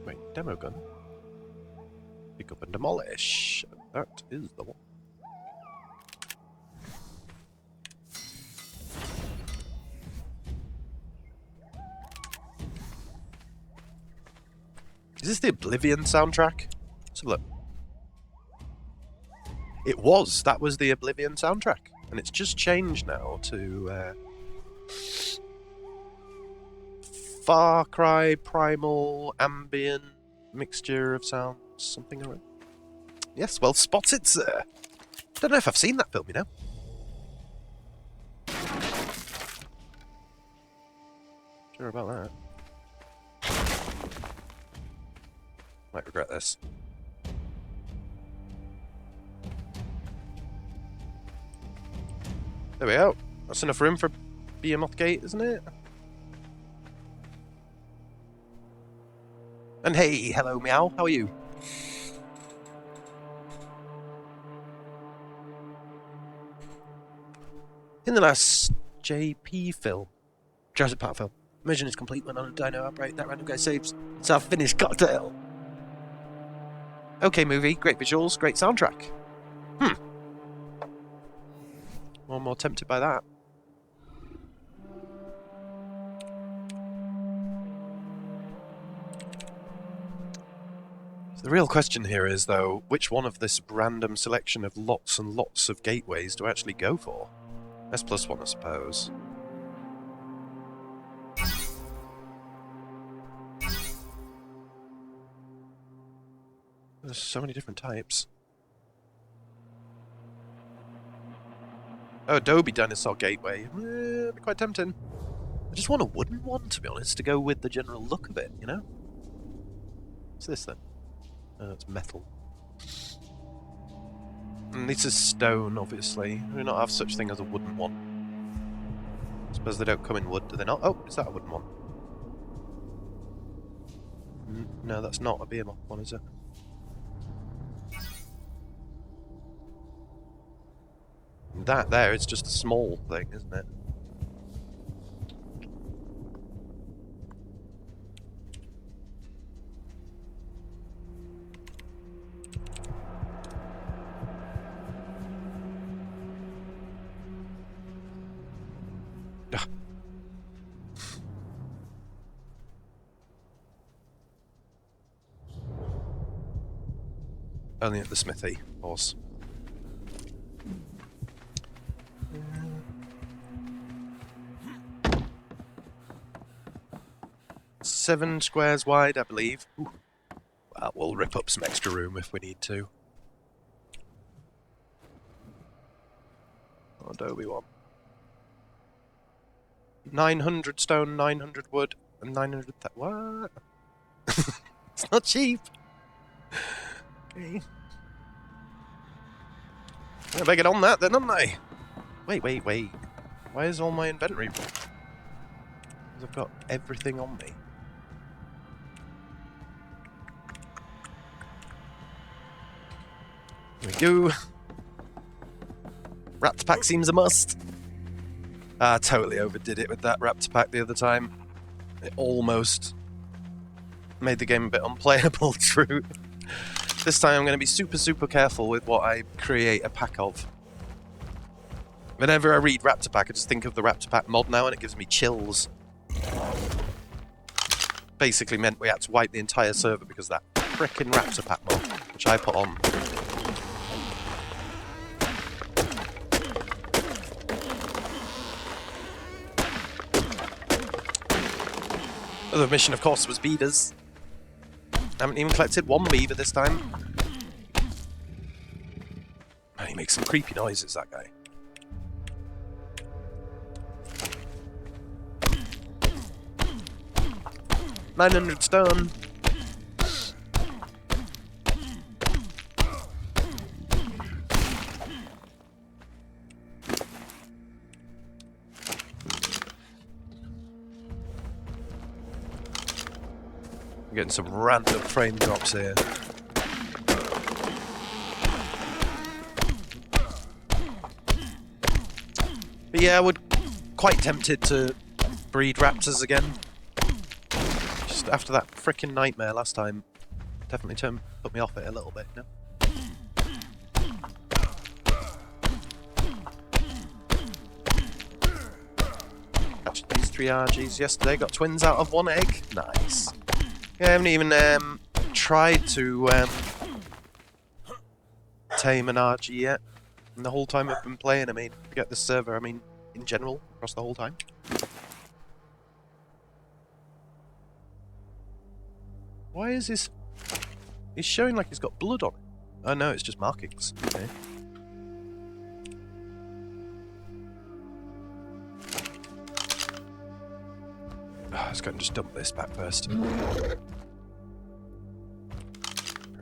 Wait, demo gun. Pick up and demolish. That is the one. Is this the Oblivion soundtrack? Let's have a look. It was. That was the Oblivion soundtrack. And it's just changed now to Far Cry Primal Ambient Mixture of Sounds. Something like that. Yes, well spotted, sir. Don't know if I've seen that film, you know. Sure about that. Might regret this. There we go. That's enough room for Behemoth Gate, isn't it? And hey, hello Meow, how are you? In the last JP film, Jurassic Park film, mission is complete when on a dino outbreak, that random guy saves. It's our finished cocktail. Okay movie, great visuals, great soundtrack. More and more tempted by that. So the real question here is, though, which one of this random selection of lots and lots of gateways do I actually go for? S+1, I suppose. There's so many different types. Oh, Adobe Dinosaur Gateway. It'd be quite tempting. I just want a wooden one, to be honest, to go with the general look of it, you know? What's this, then? Oh, it's metal. And this is stone, obviously. We do not have such thing as a wooden one. I suppose they don't come in wood, do they not? Oh, is that a wooden one? No, that's not a Behemoth one, is it? That there is just a small thing, isn't it? Only at the smithy, of course. Seven squares wide, I believe. Ooh. Well, we'll rip up some extra room if we need to. Adobe one. 900 stone, 900 wood, and 900... What? It's not cheap. Okay. I better get on that then, don't I? Wait. Why is all my inventory full? Because I've got everything on me. There we go. Rat pack seems a must. I totally overdid it with that Raptor Pack the other time. It almost made the game a bit unplayable, true. This time I'm going to be super, super careful with what I create a pack of. Whenever I read Raptor Pack, I just think of the Raptor Pack mod now and it gives me chills. Basically meant we had to wipe the entire server because of that frickin' Raptor Pack mod, which I put on. Other mission, of course, was beavers. Haven't even collected one beaver this time. And he makes some creepy noises, that guy. $900 stone. I'm getting some random frame drops here. But yeah, I would quite tempted to breed raptors again. Just after that frickin' nightmare last time, definitely put me off it a little bit, you know? Catched these 3 RGs yesterday, got twins out of 1 egg. Nice. Yeah, I haven't even tried to tame an RG yet. And the whole time I've been playing, I mean, forget this server, I mean, in general, across the whole time. Why is this? He's showing like he's got blood on it. Oh no, it's just markings. Okay. Oh, let's go and just dump this back first. Fair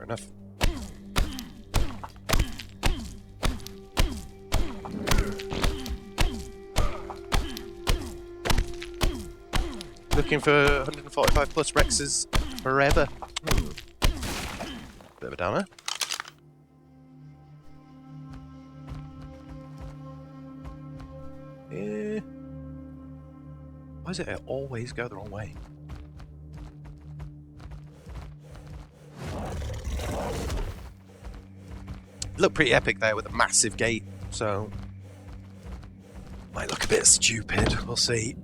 enough. Looking for 145 plus Rexes forever. Bit of a downer. Yeah. Why does it always go the wrong way? Looked pretty epic there with a massive gate, so might look a bit stupid, we'll see.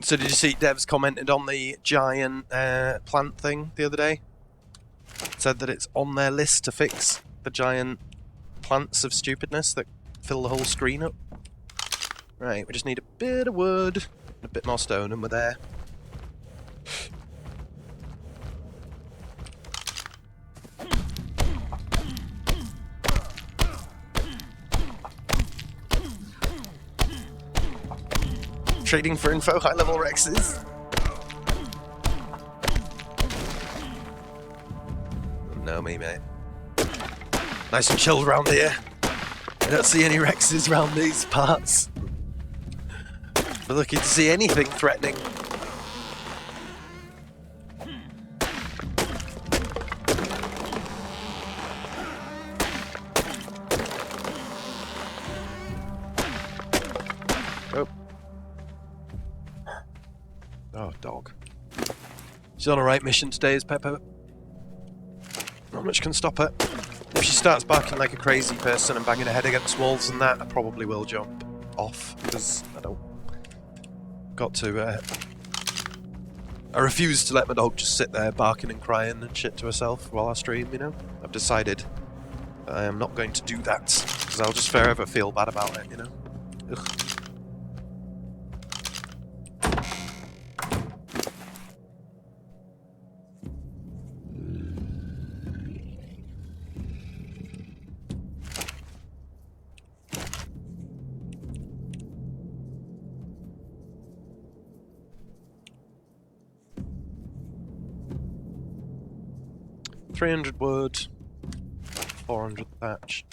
So did you see Devs commented on the giant plant thing the other day? Said that it's on their list to fix the giant plants of stupidness that fill the whole screen up. Right, we just need a bit of wood and a bit more stone and we're there. Trading for info, high level Rexes. No me, mate. Nice and chilled around here. I don't see any Rexes around these parts. We're looking to see anything threatening. Oh. Oh, dog. She's on a right mission today, is Pepper. Not much can stop her. If she starts barking like a crazy person and banging her head against walls and that, I probably will jump off, because I don't... Got to... I refuse to let my dog just sit there barking and crying and shit to herself while I stream, you know? I've decided that I am not going to do that, because I'll just forever feel bad about it, you know? Ugh. $300 wood, 400 thatch.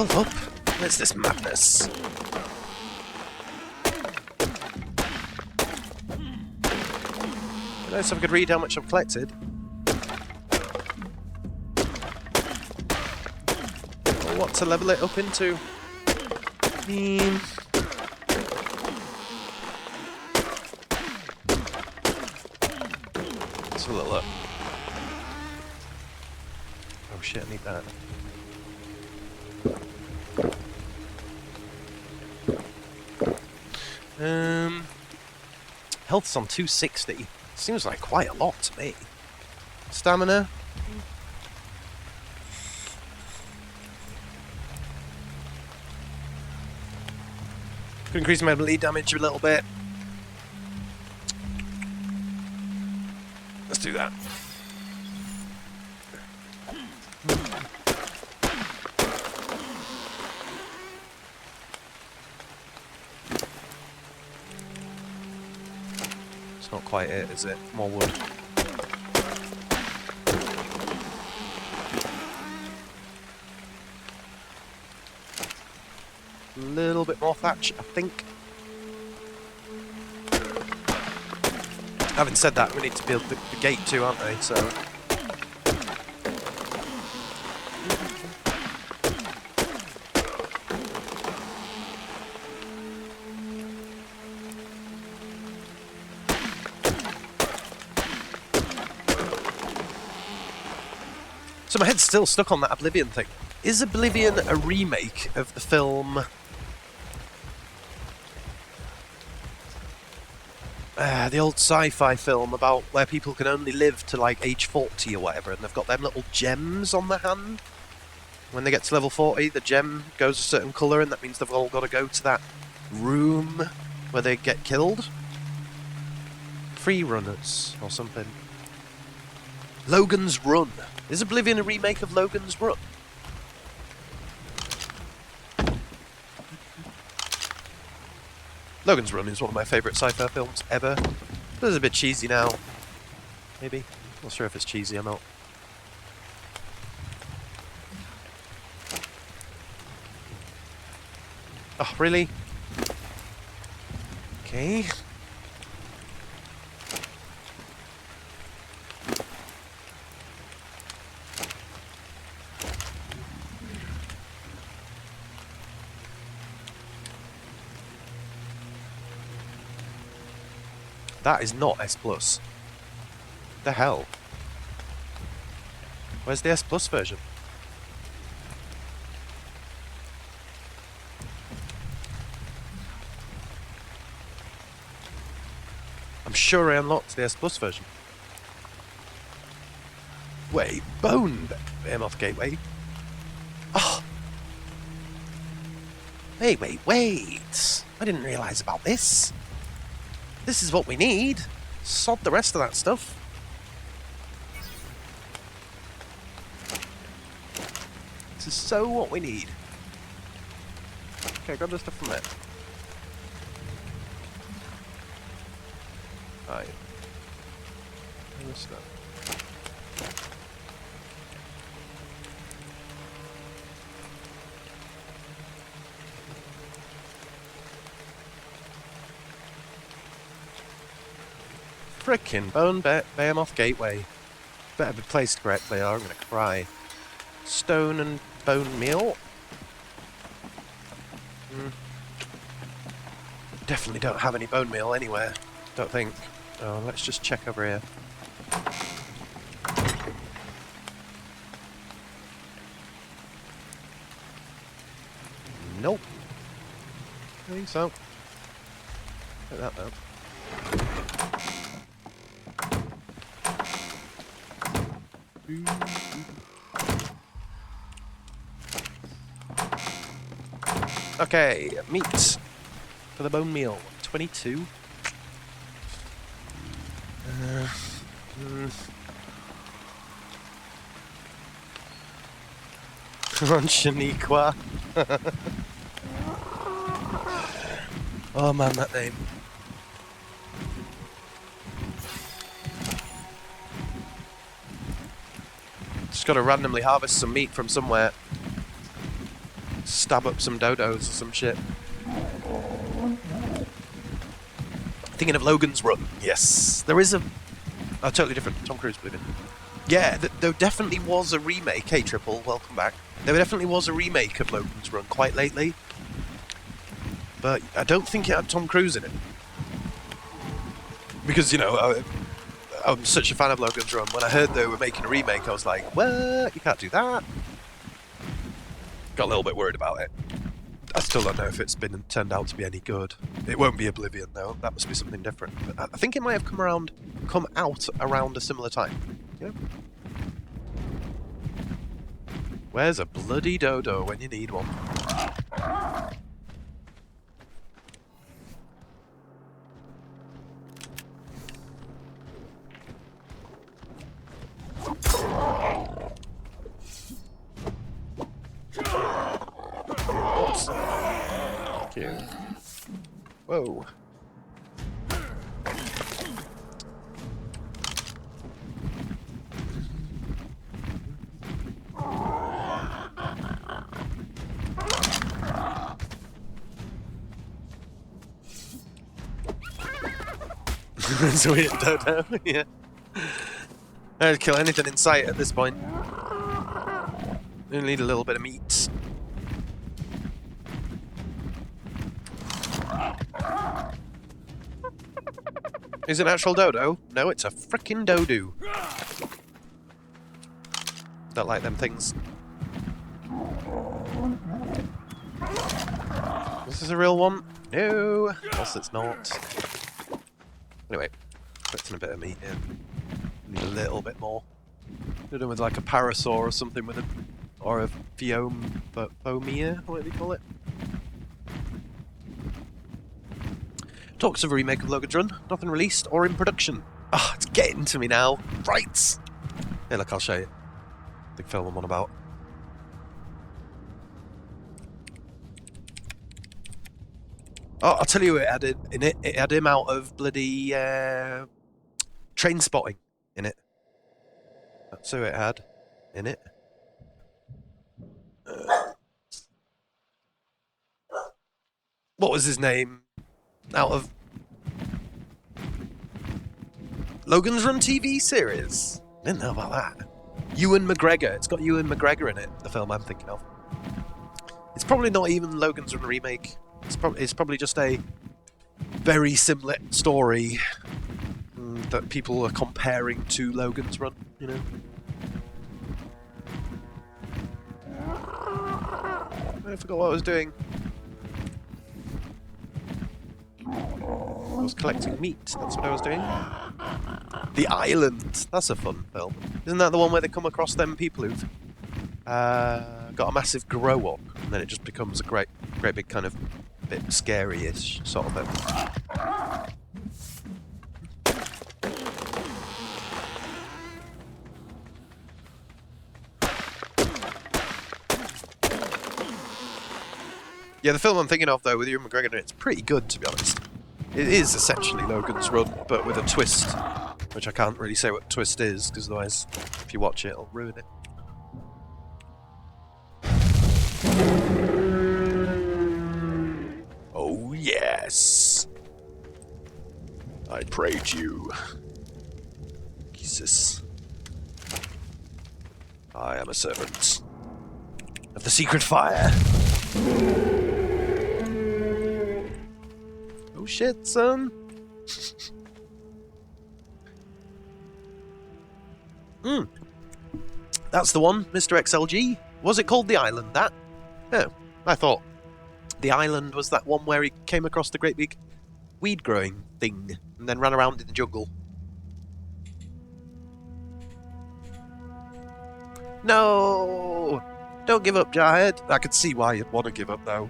Level up? Where's this madness? Nice if I could read how much I've collected. Or what to level it up into. Let's have a little look. Oh shit, I need that. Health's on 260. Seems like quite a lot to me. Stamina. Could increase my bleed damage a little bit. Let's do that. It's not quite it, is it? More wood. A little bit more thatch, I think. Having said that, we need to build the gate too, aren't we? So. So my head's still stuck on that Oblivion thing. Is Oblivion a remake of the film... the old sci-fi film about where people can only live to like age 40 or whatever, and they've got them little gems on their hand. When they get to level 40, the gem goes a certain colour, and that means they've all got to go to that room where they get killed. Free Runners or something. Logan's Run. Is Oblivion a remake of Logan's Run? Logan's Run is one of my favourite sci-fi films ever. But it's a bit cheesy now. Maybe. Not sure if it's cheesy or not. Oh, really? Okay. That is not S+. The hell? Where's the S+ version? I'm sure I unlocked the S+ version. Wait, Bone Behemoth Gateway? Oh! Wait! I didn't realise about this. This is what we need. Sod the rest of that stuff. This is so what we need. Okay, grab the stuff from there. Right. And this stuff. Frickin' Bone Behemoth Gateway. Better be placed correctly or I'm gonna cry. Stone and bone meal. Definitely don't have any bone meal anywhere. Don't think. Oh, let's just check over here. Nope. I think so. Like that though. Okay, meat for the bone meal. 22. On Shaniqua. Oh man, that name. Just gotta randomly harvest some meat from somewhere. stab up some dodos or some shit. Thinking of Logan's Run. Yes, there is a totally different Tom Cruise, believe it. Yeah, there definitely was a remake. Hey, Triple, welcome back. There definitely was a remake of Logan's Run quite lately, but I don't think it had Tom Cruise in it. Because, you know, I'm such a fan of Logan's Run. When I heard they were making a remake, I was like, what? You can't do that. Got a little bit worried about it. I still don't know if it's turned out to be any good. It won't be Oblivion, though. That must be something different. But I think it might have come out around a similar time. You know? Where's a bloody dodo when you need one? Thank you. Whoa. It's a weird dodo, yeah. I'd kill anything in sight at this point. We need a little bit of meat. Is it an actual dodo? No, it's a frickin' dodo. Don't like them things. Is this a real one? No, of course it's not. Anyway, expecting a bit of meat here. Need a little bit more. Could have done with like a parasaur or something with a, or a Phiomia, what do you call it? Talks of a remake of Logan's Run, nothing released or in production. Ah, it's getting to me now. Right. Hey, look, I'll show you. Big film I'm on about. Oh, I'll tell you what it had in it. It had him out of bloody Train Spotting in it. That's who it had in it. What was his name? Out of Logan's Run TV series. Didn't know about that. Ewan McGregor. It's got Ewan McGregor in it, the film I'm thinking of. It's probably not even Logan's Run remake. It's probably just a very similar story that people are comparing to Logan's Run, you know. I forgot what I was doing. I was collecting meat, that's what I was doing. The Island, that's a fun film. Isn't that the one where they come across them people who've got a massive grow up, and then it just becomes a great big kind of bit scary-ish sort of thing. Yeah, the film I'm thinking of, though, with Ewan McGregor, it's pretty good, to be honest. It is essentially Logan's Run, but with a twist, which I can't really say what twist is, because otherwise, if you watch it, it'll ruin it. Oh, yes! I prayed you. Jesus. I am a servant of the secret fire. Oh shit, son. That's the one, Mr. XLG. Was it called The Island, that? No, I thought The Island was that one where he came across the great big weed growing thing and then ran around in the jungle. No! Don't give up, Jarhead. I could see why you'd want to give up, though.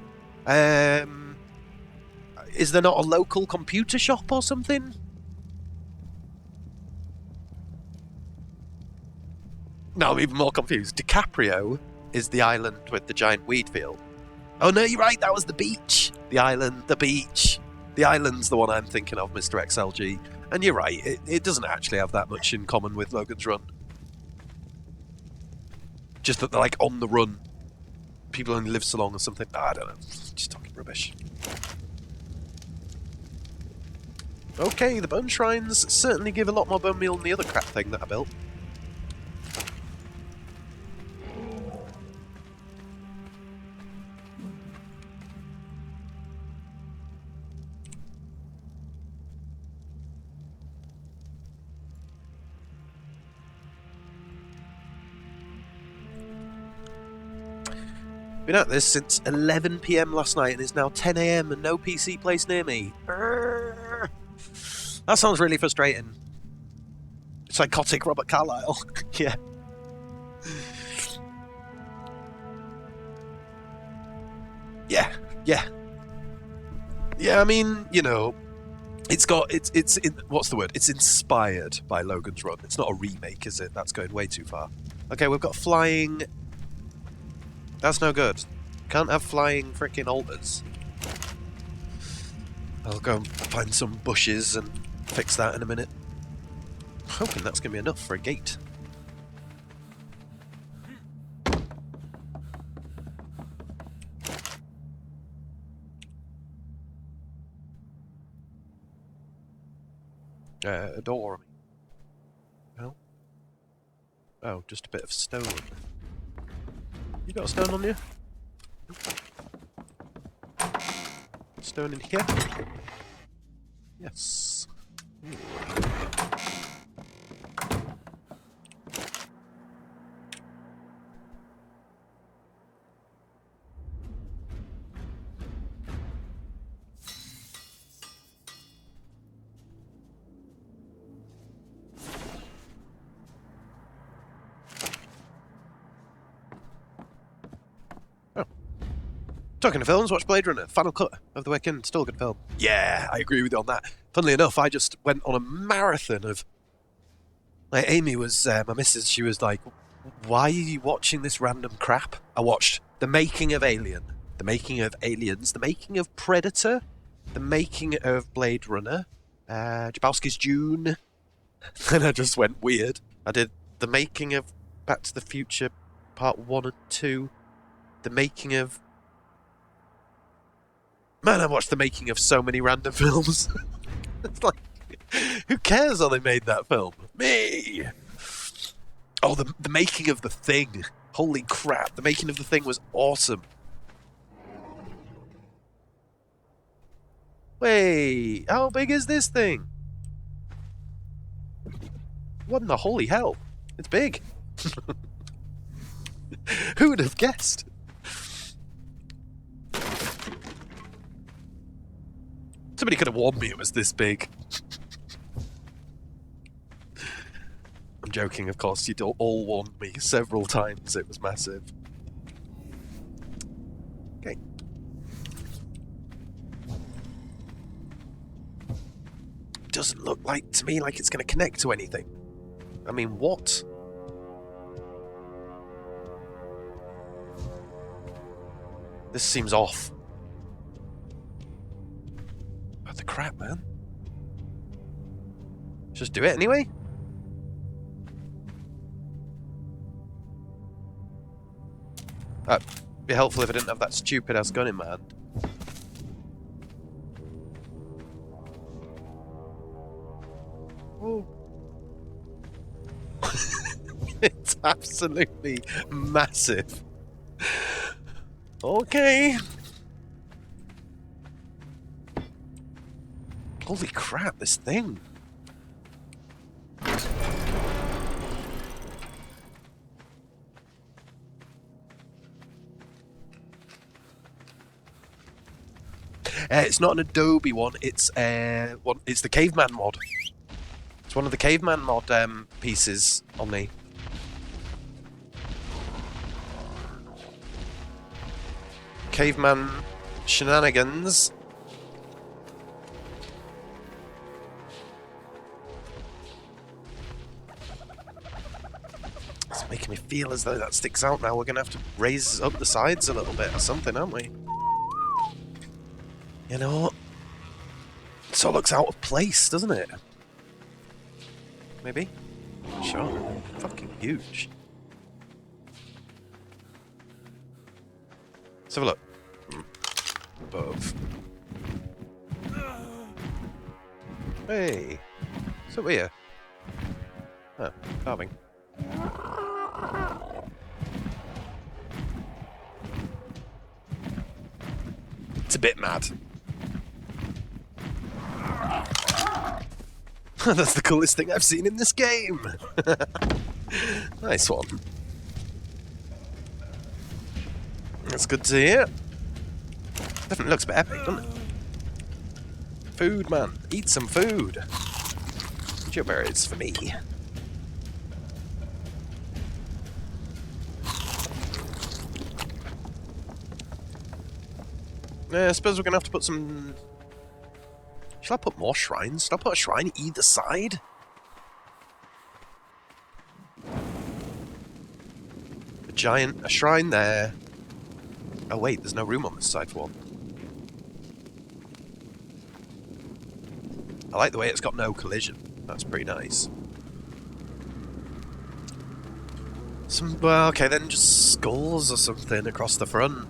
Is there not a local computer shop or something? No, I'm even more confused. DiCaprio is the island with the giant weed field. Oh no, you're right, that was the beach. The island, the beach. The island's the one I'm thinking of, Mr. XLG. And you're right, it doesn't actually have that much in common with Logan's Run. Just that they're like on the run. people only live so long or something. I don't know. Just talking rubbish. Okay, the bone shrines certainly give a lot more bone meal than the other crap thing that I built. Been at this since 11 PM last night and it's now 10 AM and no PC place near me. That sounds really frustrating. Psychotic Robert Carlyle. Yeah. Yeah. I mean, you know, it's what's the word? It's inspired by Logan's Run. It's not a remake, is it? That's going way too far. Okay, we've got flying. That's no good. Can't have flying freaking altars. I'll go and find some bushes and fix that in a minute. I'm hoping that's going to be enough for a gate. A door. No? Oh, just a bit of stone. You got a stone on you? Stone in here? Yes. Ooh. Talking of films, watch Blade Runner, Final Cut of the Weekend, still a good film. Yeah, I agree with you on that. Funnily enough, I just went on a marathon of... Like, Amy was, my missus, she was like, why are you watching this random crap? I watched The Making of Alien, The Making of Aliens, The Making of Predator, The Making of Blade Runner, Jabowski's Dune, then I just went weird. I did The Making of Back to the Future Part 1 and 2, The Making of... Man, I watched the making of so many random films. It's like, who cares how they made that film? Me! Oh, the making of The Thing. Holy crap, the making of The Thing was awesome. Wait, how big is this thing? What in the holy hell? It's big. Who would have guessed? Somebody could have warned me it was this big. I'm joking, of course. You'd all warned me several times it was massive. Okay. Doesn't look like to me like it's going to connect to anything. I mean, what? This seems off. What the crap, man? Just do it anyway? That'd be helpful if I didn't have that stupid ass gun in my hand. Oh. It's absolutely massive. Okay. Holy crap, this thing. It's not an Adobe one. It's it's the Caveman mod. It's one of the Caveman mod pieces on the Caveman shenanigans. It's making me feel as though that sticks out now. We're going to have to raise up the sides a little bit or something, aren't we? You know what? It all looks out of place, doesn't it? Maybe? Sure. Fucking huge. Let's have a look. Above. Hey! So here. Oh, carving. It's a bit mad. That's the coolest thing I've seen in this game! Nice one. That's good to hear. Definitely looks a bit epic, doesn't it? Food, man. Eat some food. Berries for me. I suppose we're going to have to put some... Should I put more shrines? Should I put a shrine either side? A shrine there. Oh wait, there's no room on this side for one. I like the way it's got no collision. That's pretty nice. Well, okay, then just skulls or something across the front.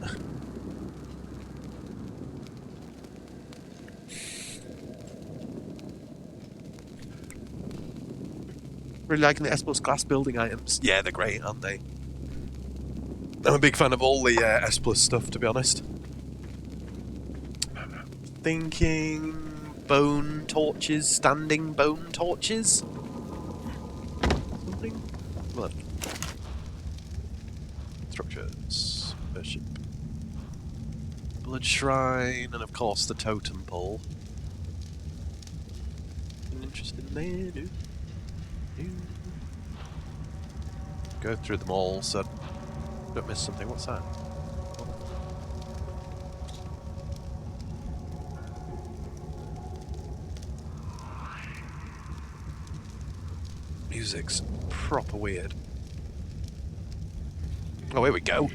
Really liking the S Plus class building items. Yeah, they're great, aren't they? I'm a big fan of all the S Plus stuff, to be honest. Thinking... bone torches, standing bone torches? Something? Look. Structures. Worship. Blood shrine, and of course the totem pole. An interesting there, Go through them all so don't miss something. What's that? Music's proper weird. Oh, here we go.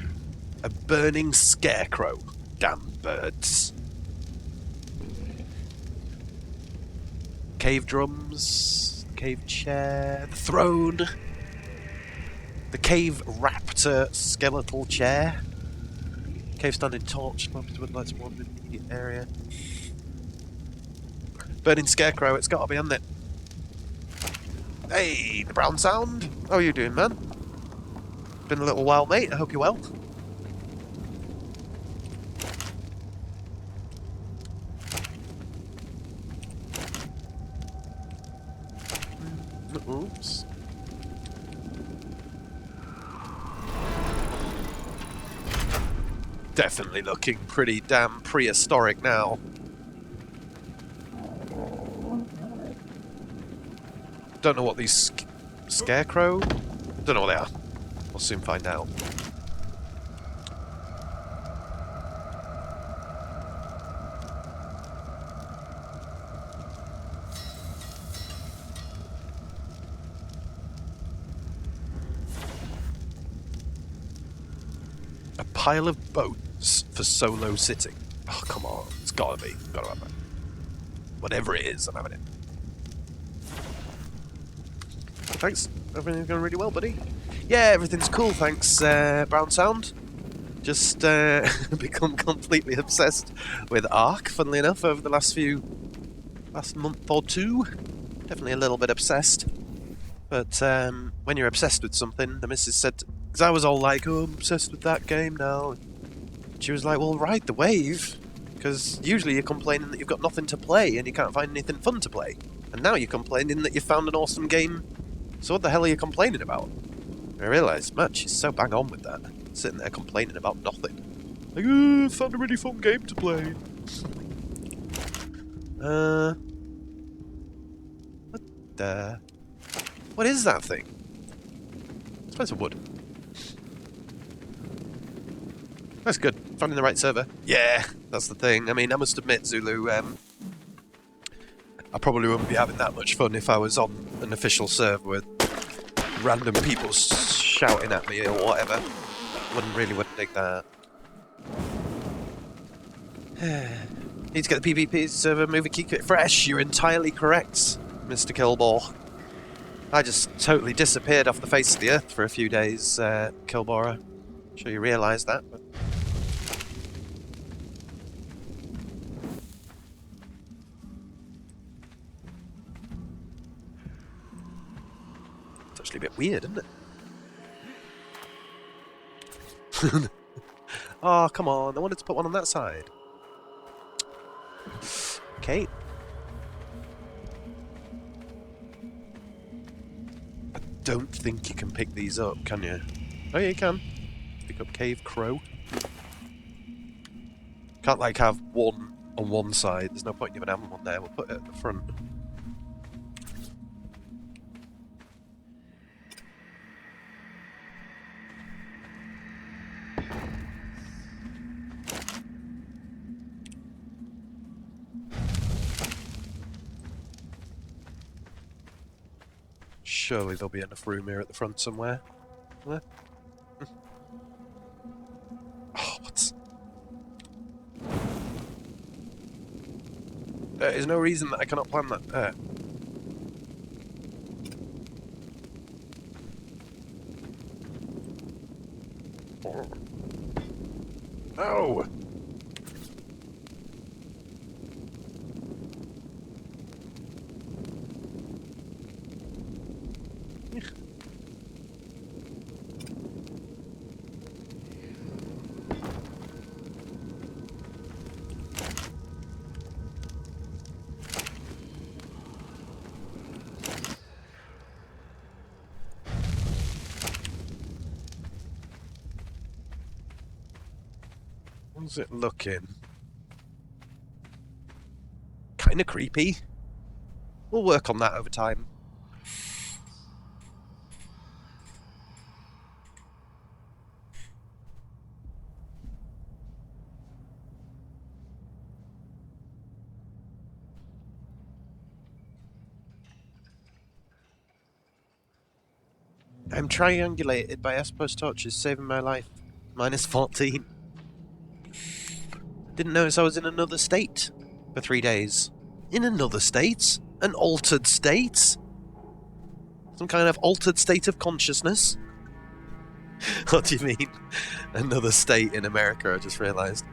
A burning scarecrow. Damn birds. Cave drums. Cave chair. The throne. The cave raptor skeletal chair. Cave standing torch. Lights one in the immediate area. Burning scarecrow. It's got to be, hasn't it? Hey, the Brown Sound. How are you doing, man? Been a little while, mate. I hope you're well. Oops. Definitely looking pretty damn prehistoric now. Don't know what these scarecrow? Don't know what they are. We'll soon find out. A pile of boats for solo sitting. Oh, come on. It's gotta be. Gotta have it. Whatever it is, I'm having it. Thanks. Everything's going really well, buddy. Yeah, everything's cool, thanks, Brown Sound. Just become completely obsessed with Ark, funnily enough, over the last month or two. Definitely a little bit obsessed. But when you're obsessed with something, the missus said, because I was all like, oh, I'm obsessed with that game now. She was like, well, ride the wave. Because usually you're complaining that you've got nothing to play and you can't find anything fun to play. And now you're complaining that you found an awesome game. So what the hell are you complaining about? I realised, man, she's so bang on with that. Sitting there complaining about nothing. Like, oh, found a really fun game to play. What the... What is that thing? Let's find some wood. That's good. Finding the right server. Yeah, that's the thing. I mean, I must admit, Zulu, I probably wouldn't be having that much fun if I was on an official server with random people shouting at me or whatever. Wouldn't dig that. Need to get the PvP server moving, keep it fresh. You're entirely correct, Mr. Kilbore. I just totally disappeared off the face of the earth for a few days, Kilbora. I'm sure you realise that. But actually a bit weird, isn't it? Oh, come on. I wanted to put one on that side. Okay. I don't think you can pick these up, can you? Oh, yeah, you can. Pick up Cave Crow. Can't, like, have one on one side. There's no point in even having one there. We'll put it at the front. Surely there'll be enough room here at the front somewhere. There. Oh, what's... There is no reason that I cannot plan that there. Oh! How's it looking? Kinda creepy. We'll work on that over time. I'm triangulated by Esper's torches, saving my life. Minus 14. Didn't notice I was in another state for 3 days. In another state? An altered state? Some kind of altered state of consciousness? What do you mean? Another state in America, I just realised.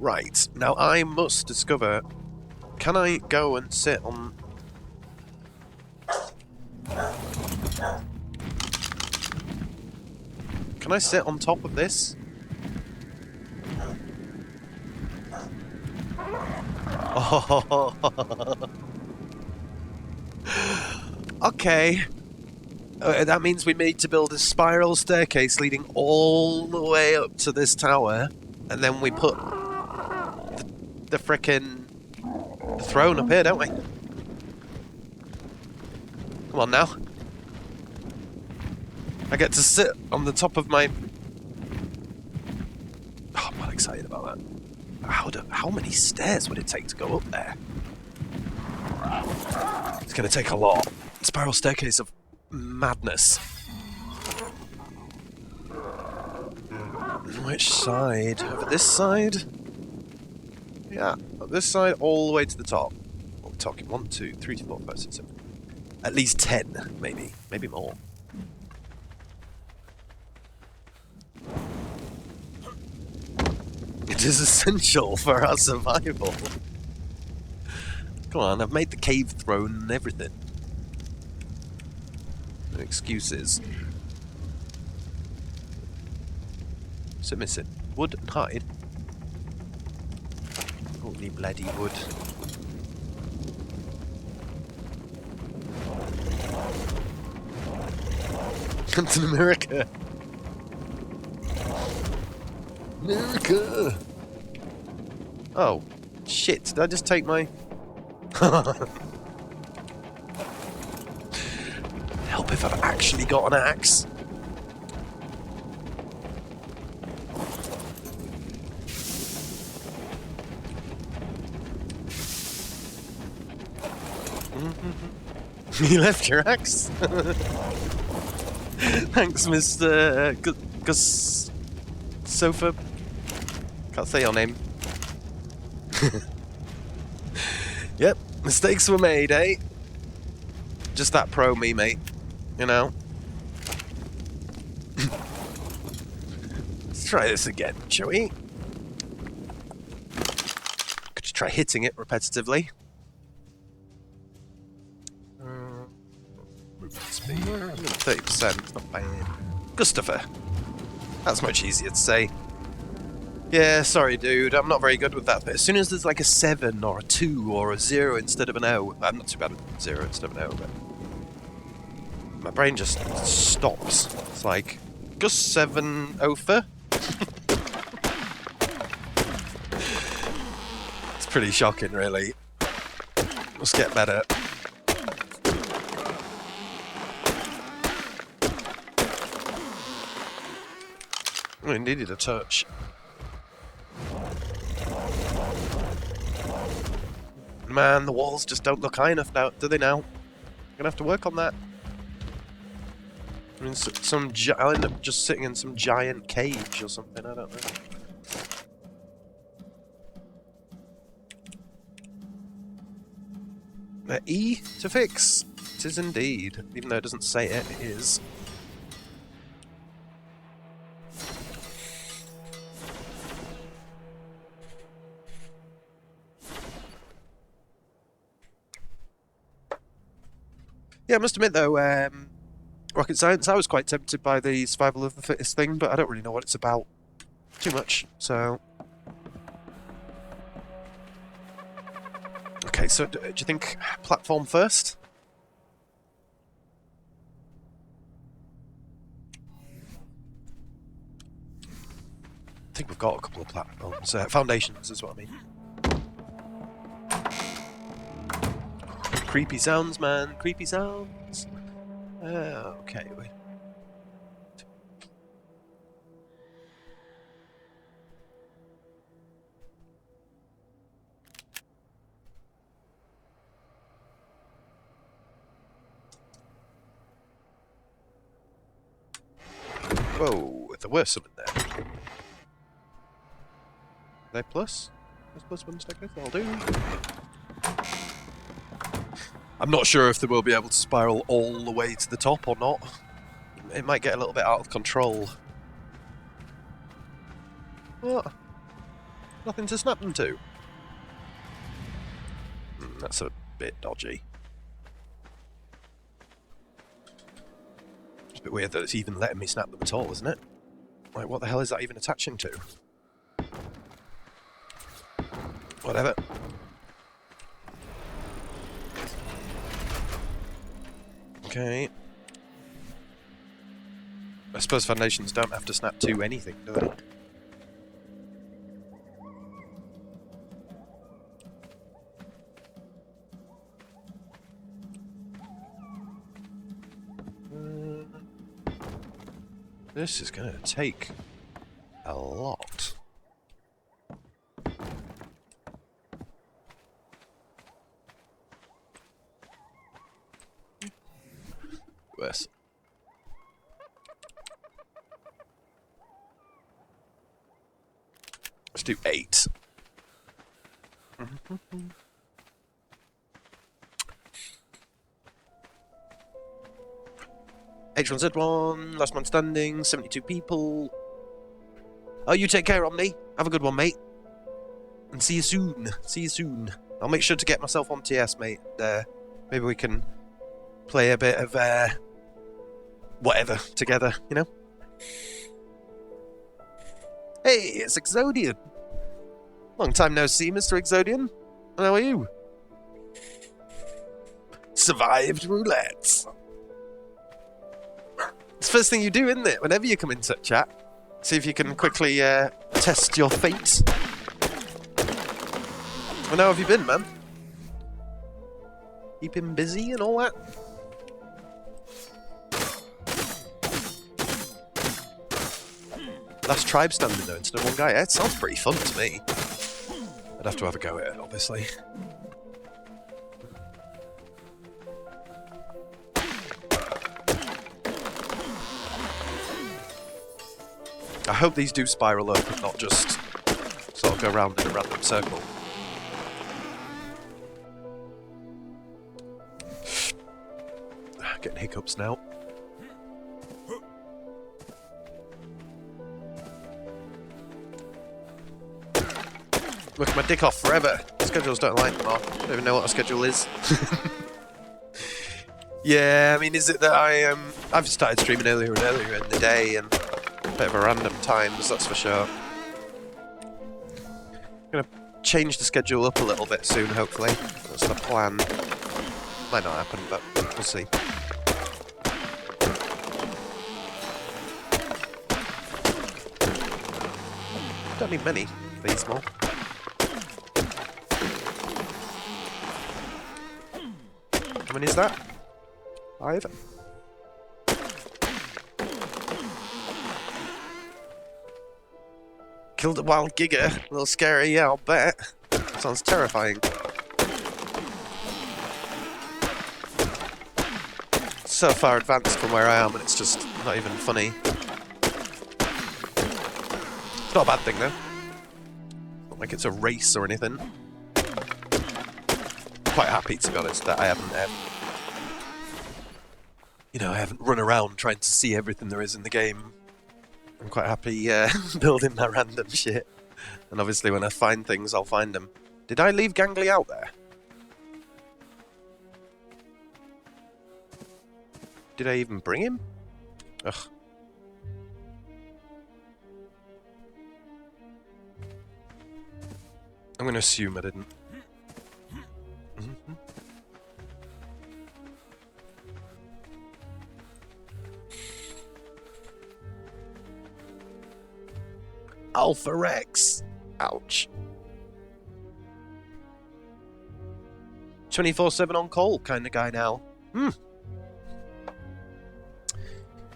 Right, now I must discover... Can I go and sit on... Can I sit on top of this? Oh. Okay. That means we need to build a spiral staircase leading all the way up to this tower, and then we put the frickin' throne up here, don't we? Come on now. I get to sit on the top of my... Oh, I'm not excited about that. How many stairs would it take to go up there? It's going to take a lot. Spiral staircase of madness. Which side? Over this side? Yeah, this side all the way to the top. What are we talking? 1, 2, 3, 4, 5, 6, 7. At least 10, maybe. Maybe more. It is essential for our survival. Come on, I've made the cave throne and everything. No excuses. What's it missing? Wood and hide? Holy bloody wood. Captain America! America! Oh, shit, did I just take my... Help if I've actually got an axe. You left your axe? Thanks, Mr. Gus... Sofa... Can't say your name. Yep, mistakes were made, eh? Just that pro me, mate. You know? try this again, shall we? Could you try hitting it repetitively? Movement speed. 30%, not bad. Gustafer. That's much easier to say. Yeah, sorry dude, I'm not very good with that, but as soon as there's like a 7 or a 2 or a 0 instead of an O, I'm not too bad with 0 instead of an O, but my brain just stops. It's like, Gus 7 Ofer? It's pretty shocking, really. Must get better. We needed a touch. Man, the walls just don't look high enough now, do they now? I'm gonna have to work on that. I mean, I'll end up just sitting in some giant cage or something, I don't know. E to fix. It is indeed. Even though it doesn't say it, it is. Yeah, I must admit though, Rocket Science, I was quite tempted by the survival of the fittest thing, but I don't really know what it's about too much, so... Okay, so do you think platform first? I think we've got a couple of platforms. Foundations is what I mean. Creepy sounds, man. Creepy sounds. Okay. Whoa, there were some in there. Are they plus? There's plus one stack, that'll do. I'm not sure if they will be able to spiral all the way to the top or not. It might get a little bit out of control. What? Nothing to snap them to? That's a bit dodgy. It's a bit weird that it's even letting me snap them at all, isn't it? Like, what the hell is that even attaching to? Whatever. Okay. I suppose foundations don't have to snap to anything, do they? This is going to take a lot. Worse. Let's do 8. H1Z1, last man standing, 72 people. Oh, you take care, Omni. Have a good one, mate. And see you soon. See you soon. I'll make sure to get myself on TS, mate. Maybe we can play a bit of whatever together, you know? Hey, it's Exodian. Long time no see, Mr. Exodian. How are you? Survived roulette. It's the first thing you do, isn't it? Whenever you come into chat. See if you can quickly test your fate. Well, how have you been, man? Keeping busy and all that? Last tribe standing though instead of one guy. It sounds pretty fun to me. I'd have to have a go at it, obviously. I hope these do spiral up and not just sort of go round in a random circle. Getting hiccups now. Working my dick off forever. Schedules don't lie anymore. Don't even know what a schedule is. Yeah, I mean, is it that I've started streaming earlier and earlier in the day and a bit of a random times, that's for sure. I'm gonna change the schedule up a little bit soon, hopefully. That's the plan. Might not happen, but we'll see. Don't need many, these more. How many is that? 5? Killed a wild giga. A little scary, yeah, I'll bet. Sounds terrifying. So far advanced from where I am, and it's just not even funny. It's not a bad thing, though. Not like it's a race or anything. Quite happy, to be honest, that I haven't... you know, I haven't run around trying to see everything there is in the game. I'm quite happy building that random shit. And obviously when I find things, I'll find them. Did I leave Gangly out there? Did I even bring him? Ugh. I'm going to assume I didn't. Alpha Rex. Ouch. 24/7 on call kind of guy now.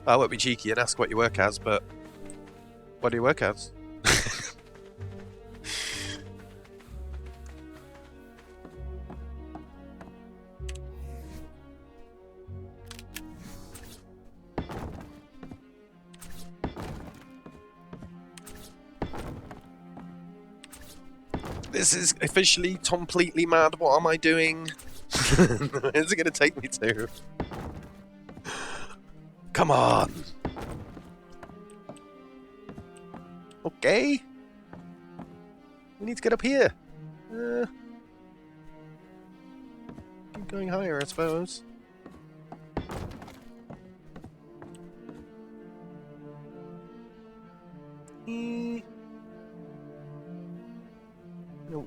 I won't be cheeky and ask what you work as, but what do you work as? This is officially completely mad. What am I doing? Where's it going to take me to? Come on. Okay. We need to get up here. Keep going higher, I suppose.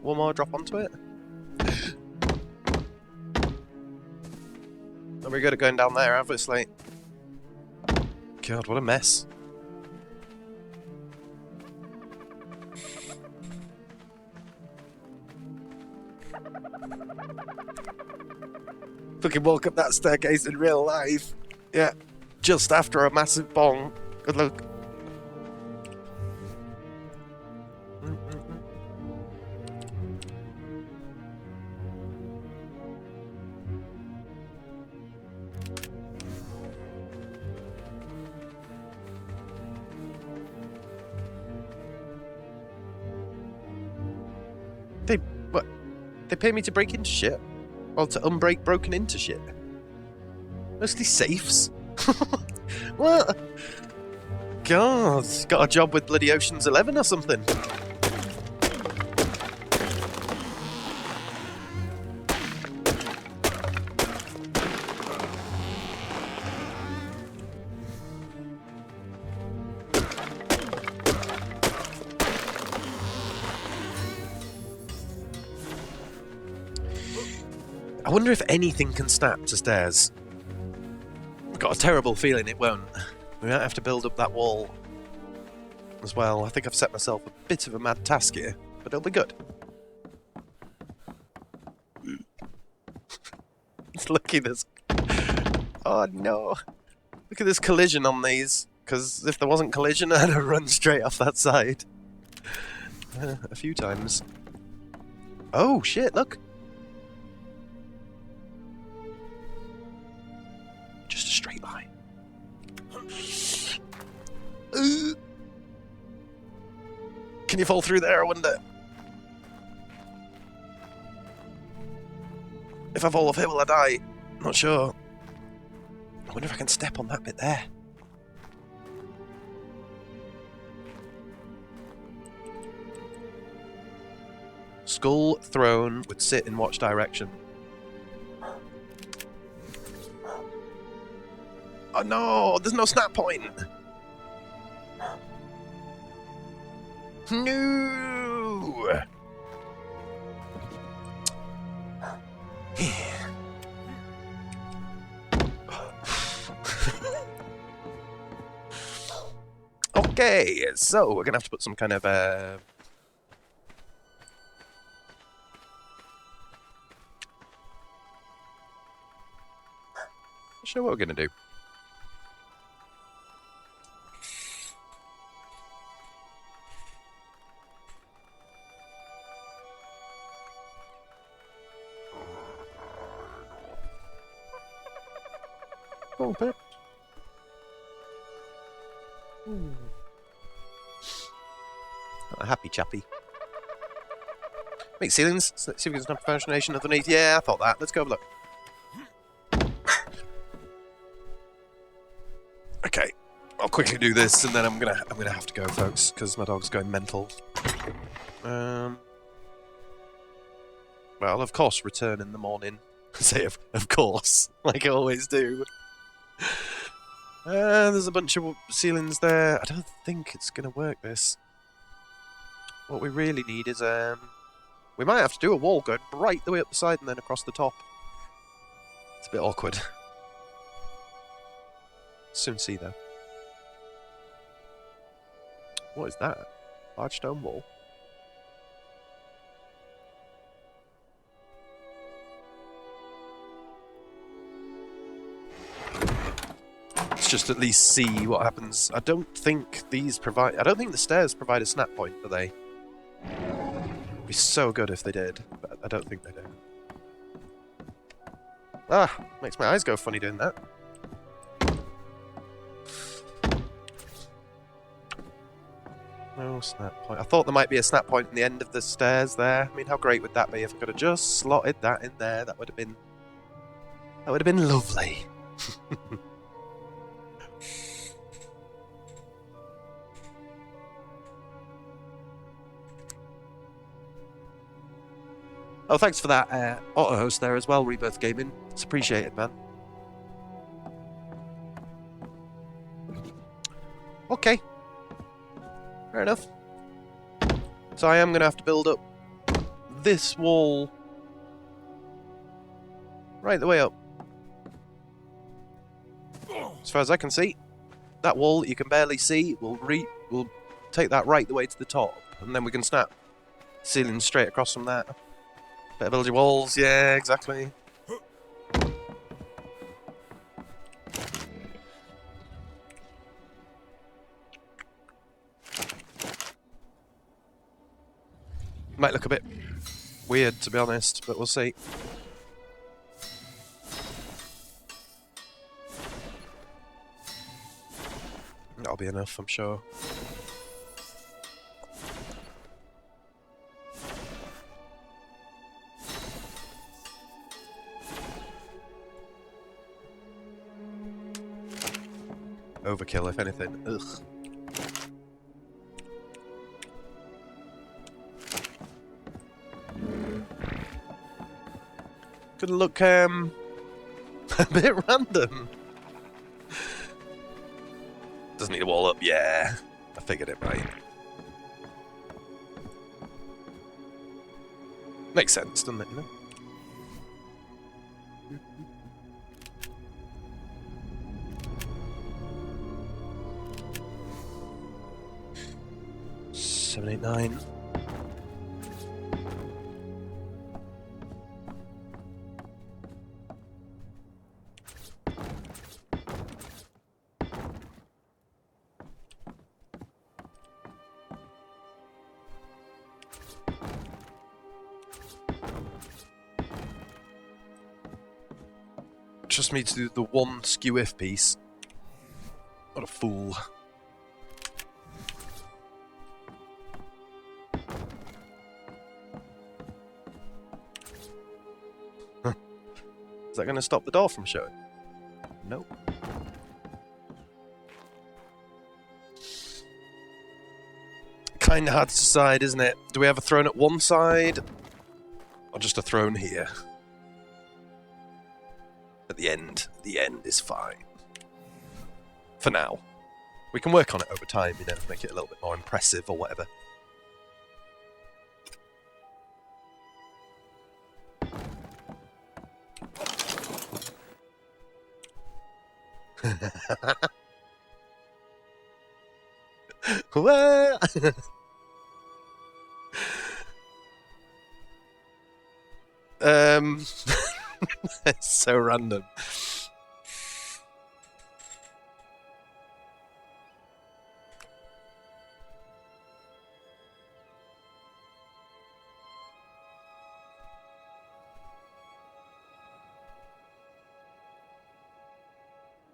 One more drop onto it. Not very good at going down there, obviously. God, what a mess. Fucking walk up that staircase in real life. Yeah, just after a massive bong. Good luck. They pay me to break into shit? Or to unbreak broken into shit? Mostly safes? What? God, got a job with bloody Ocean's 11 or something. I wonder if anything can snap to stairs. I've got a terrible feeling it won't. We might have to build up that wall as well. I think I've set myself a bit of a mad task here, but it'll be good. It's lucky there's... Oh no. Look at this collision on these. Because if there wasn't collision, I'd have run straight off that side. A few times. Oh shit, look. Just a straight line. Can you fall through there, I wonder? If I fall off here, will I die? Not sure. I wonder if I can step on that bit there. Skull throne would sit in watch direction. Oh no, there's no snap point. No. Okay, so we're gonna have to put some kind of not sure what we're gonna do. Oh, pet. A happy chappy. Wait, ceilings? Let's see if we can snap a foundation underneath. Yeah, I thought that. Let's go have a look. Okay, I'll quickly do this, and then I'm gonna have to go, folks, because my dog's going mental. Well, of course, return in the morning. Say of course, like I always do. There's a bunch of ceilings there. I don't think it's gonna work. This. What we really need is we might have to do a wall going right the way up the side and then across the top. It's a bit awkward. Soon see though. What is that? Large stone wall. Let's just at least see what happens. I don't think these provide. I don't think the stairs provide a snap point, do they? It'd be so good if they did, but I don't think they do. Ah, makes my eyes go funny doing that. No snap point. I thought there might be a snap point in the end of the stairs there. I mean, how great would that be if I could have just slotted that in there? That would have been lovely. Oh, thanks for that auto host there as well, Rebirth Gaming. It's appreciated, man. Okay. Fair enough. So I am going to have to build up this wall right the way up. As far as I can see, that wall that you can barely see, we'll take that right the way to the top, and then we can snap ceiling straight across from that. Better build your walls, yeah, exactly. Might look a bit weird, to be honest, but we'll see. That'll be enough, I'm sure. Overkill, if anything. Ugh. Could look a bit random. Doesn't need a wall up. Yeah, I figured it right. Makes sense, doesn't it? You know? Seven, 8, 9. Just me to do the one skew if piece. What a fool. Is that going to stop the door from showing? Nope. Kind of hard to decide, isn't it? Do we have a throne at one side Or just a throne here. At the end is fine. For now. We can work on it over time, you know, make it a little bit more impressive or whatever. It's so random.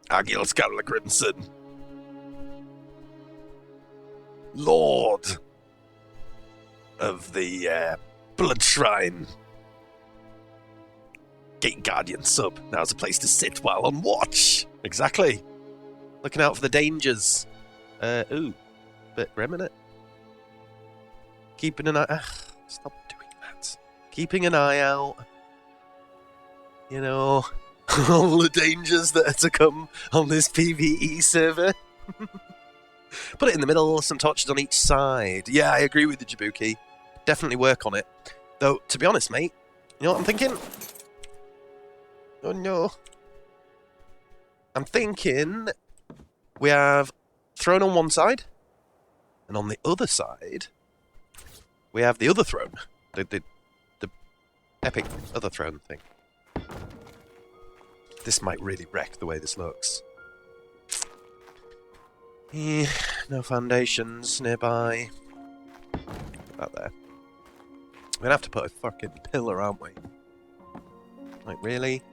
Agil Scowler Crimson. Lord of the Blood Shrine. Gate Guardian sub. Now's a place to sit while on watch. Exactly. Looking out for the dangers. Ooh. Bit grim, innit? Keeping an eye... stop doing that. Keeping an eye out. You know... all the dangers that are to come on this PvE server. Put it in the middle, some torches on each side. Yeah, I agree with the Jabbuki. Definitely work on it. Though, to be honest, mate, you know what I'm thinking? Oh no. I'm thinking we have throne on one side, and on the other side, we have the other throne. The epic other throne thing. This might really wreck the way this looks. No foundations nearby. About there. We're gonna have to put a fucking pillar, aren't we? Like, really?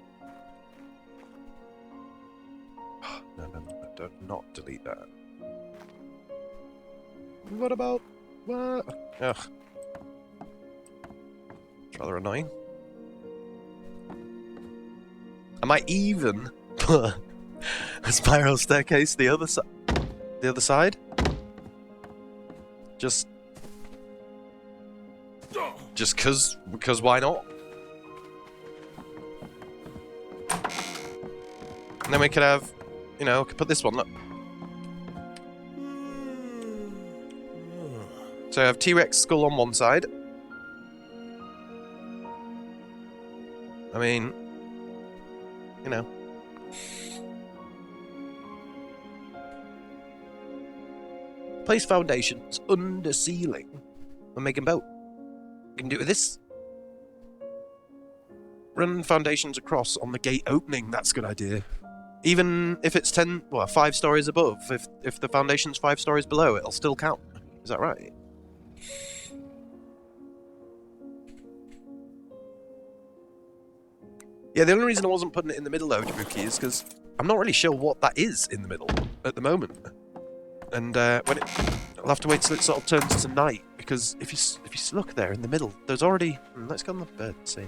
No, do not delete that. What about... what? Ugh. It's rather annoying. I might even put a spiral staircase the other side. Just because why not? And then we could have, you know, could put this one, look. So I have T-Rex skull on one side. I mean, you know. Place foundations under ceiling and make them boat. You can do it with this. Run foundations across on the gate opening. That's a good idea. Even if it's 5 stories above, if the foundation's 5 stories below, it'll still count. Is that right? Yeah, the only reason I wasn't putting it in the middle though, Jabbuki, is because I'm not really sure what that is in the middle at the moment. And when I'll have to wait till it sort of turns to night, because if you look there in the middle, there's already... let's go on the bed and see.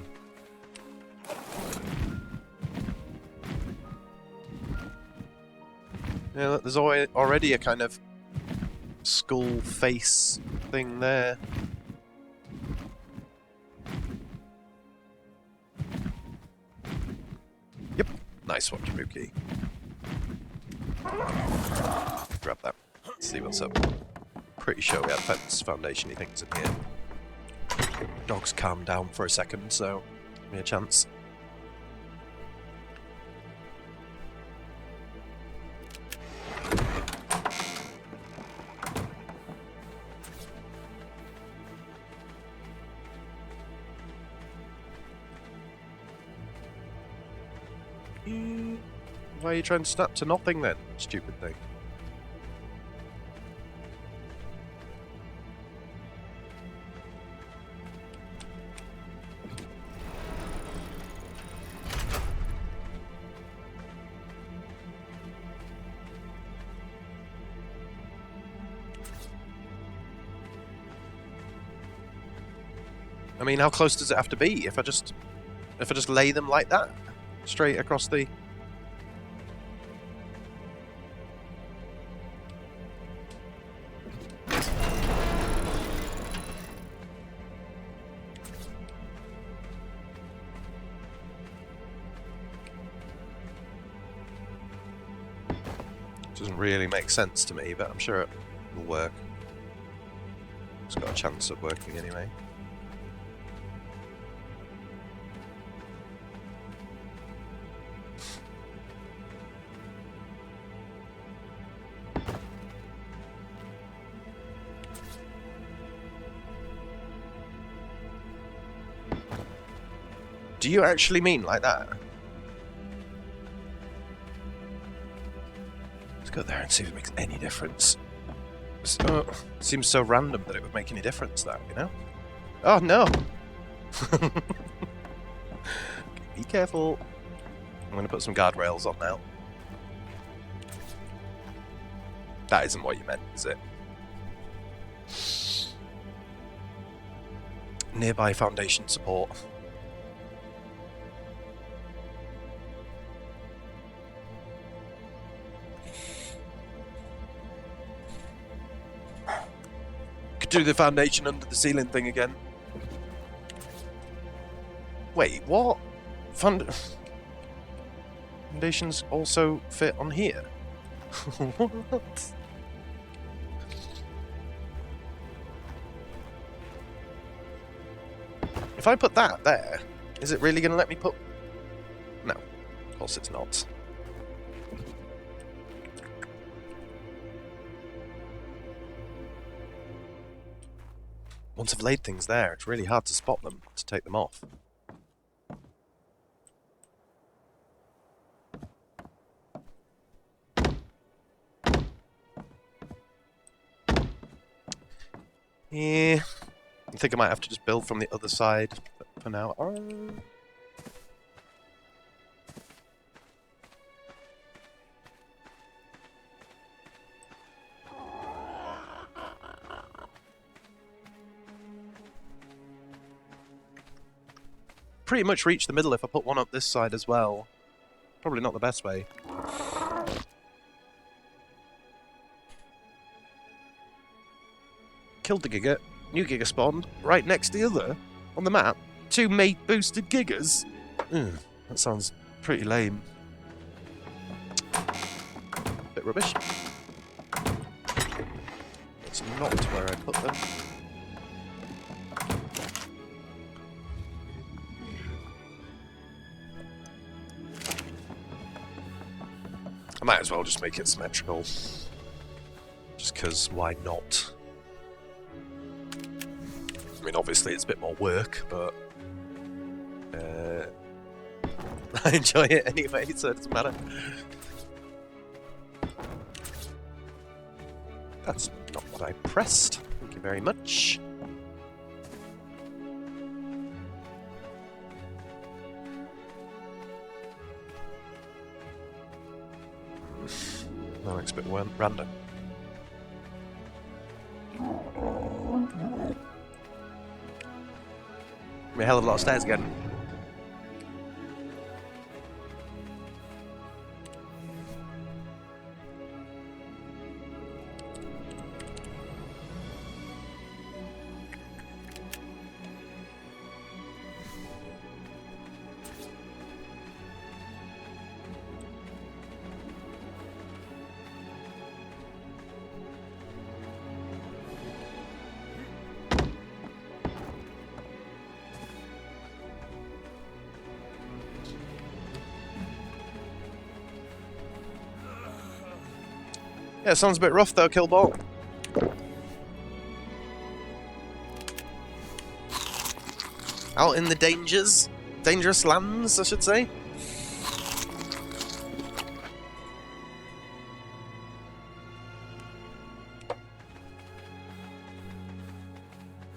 Yeah, look, there's already a kind of skull face thing there. Yep, nice one, Jabbuki. Grab that. Let's see what's up. Pretty sure we have fence foundation-y things in here. Dog's calmed down for a second, so give me a chance. Why are you trying to snap to nothing then, stupid thing? I mean, how close does it have to be if I just lay them like that? Straight across the... Doesn't really make sense to me, but I'm sure it will work. It's got a chance of working anyway. Do you actually mean like that? Let's go there and see if it makes any difference. It seems so random that it would make any difference, though, you know? Oh, no! Be careful. I'm going to put some guardrails on now. That isn't what you meant, is it? Nearby foundation support. Do the foundation under the ceiling thing again. Wait, what? Foundations also fit on here? What? If I put that there, is it really going to let me put... No, of course it's not. Once I've laid things there, it's really hard to spot them, to take them off. Yeah, I think I might have to just build from the other side for now. Pretty much reach the middle if I put one up this side as well. Probably not the best way. Killed the Giga. New Giga spawned right next to the other on the map. 2 mate boosted Gigas. That sounds pretty lame. Bit rubbish. That's not where I put them. I might as well just make it symmetrical. Just because, why not? I mean, obviously it's a bit more work, but... I enjoy it anyway, so it doesn't matter. That's not what I pressed. Thank you very much. That looks a bit random. A hell of a lot of stairs again. Yeah, sounds a bit rough though, Killball. Out in the dangerous lands, I should say.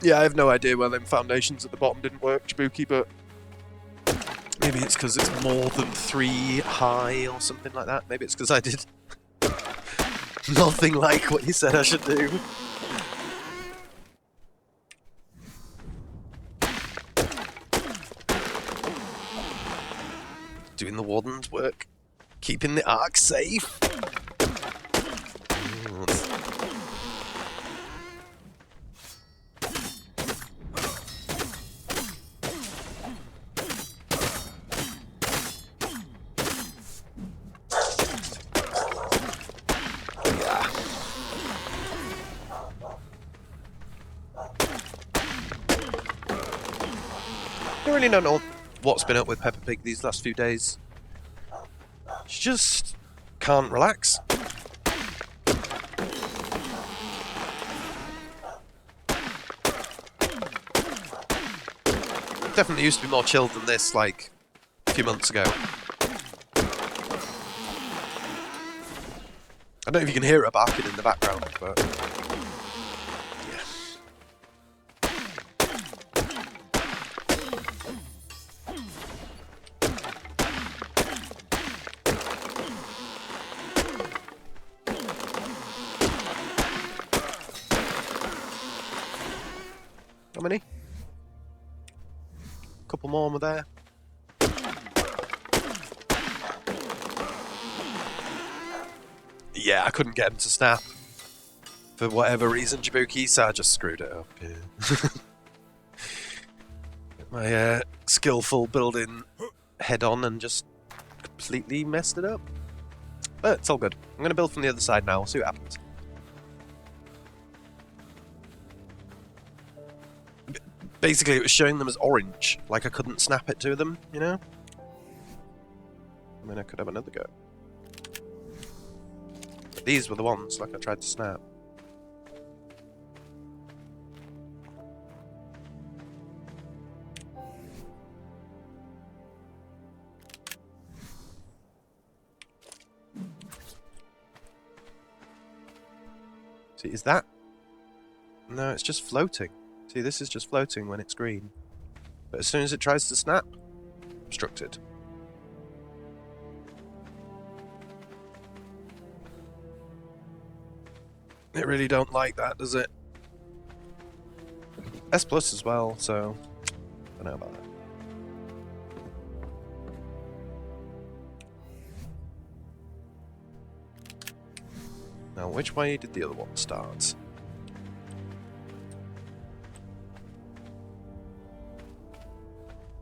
Yeah, I have no idea why them foundations at the bottom didn't work, Jabuki, but maybe it's because it's more than 3 high or something like that. Maybe it's because I did nothing like what you said I should do. Doing the warden's work. Keeping the Ark safe. really don't know what's been up with Peppa Pig these last few days. She just can't relax. Definitely used to be more chilled than this, like, a few months ago. I don't know if you can hear her barking in the background, but... yeah. How many? Couple more were there. Yeah, I couldn't get him to snap. For whatever reason, Jabuki, so I just screwed it up. Yeah. My skillful building head on and just completely messed it up. But it's all good. I'm going to build from the other side now, we'll see what happens. Basically, it was showing them as orange, like I couldn't snap it to them, you know? I mean, I could have another go. But these were the ones, like I tried to snap. See, is that? No, it's just floating. See, this is just floating when it's green. But as soon as it tries to snap, obstructed. It really don't like that, does it? S plus as well, so I don't know about that. Now, which way did the other one start?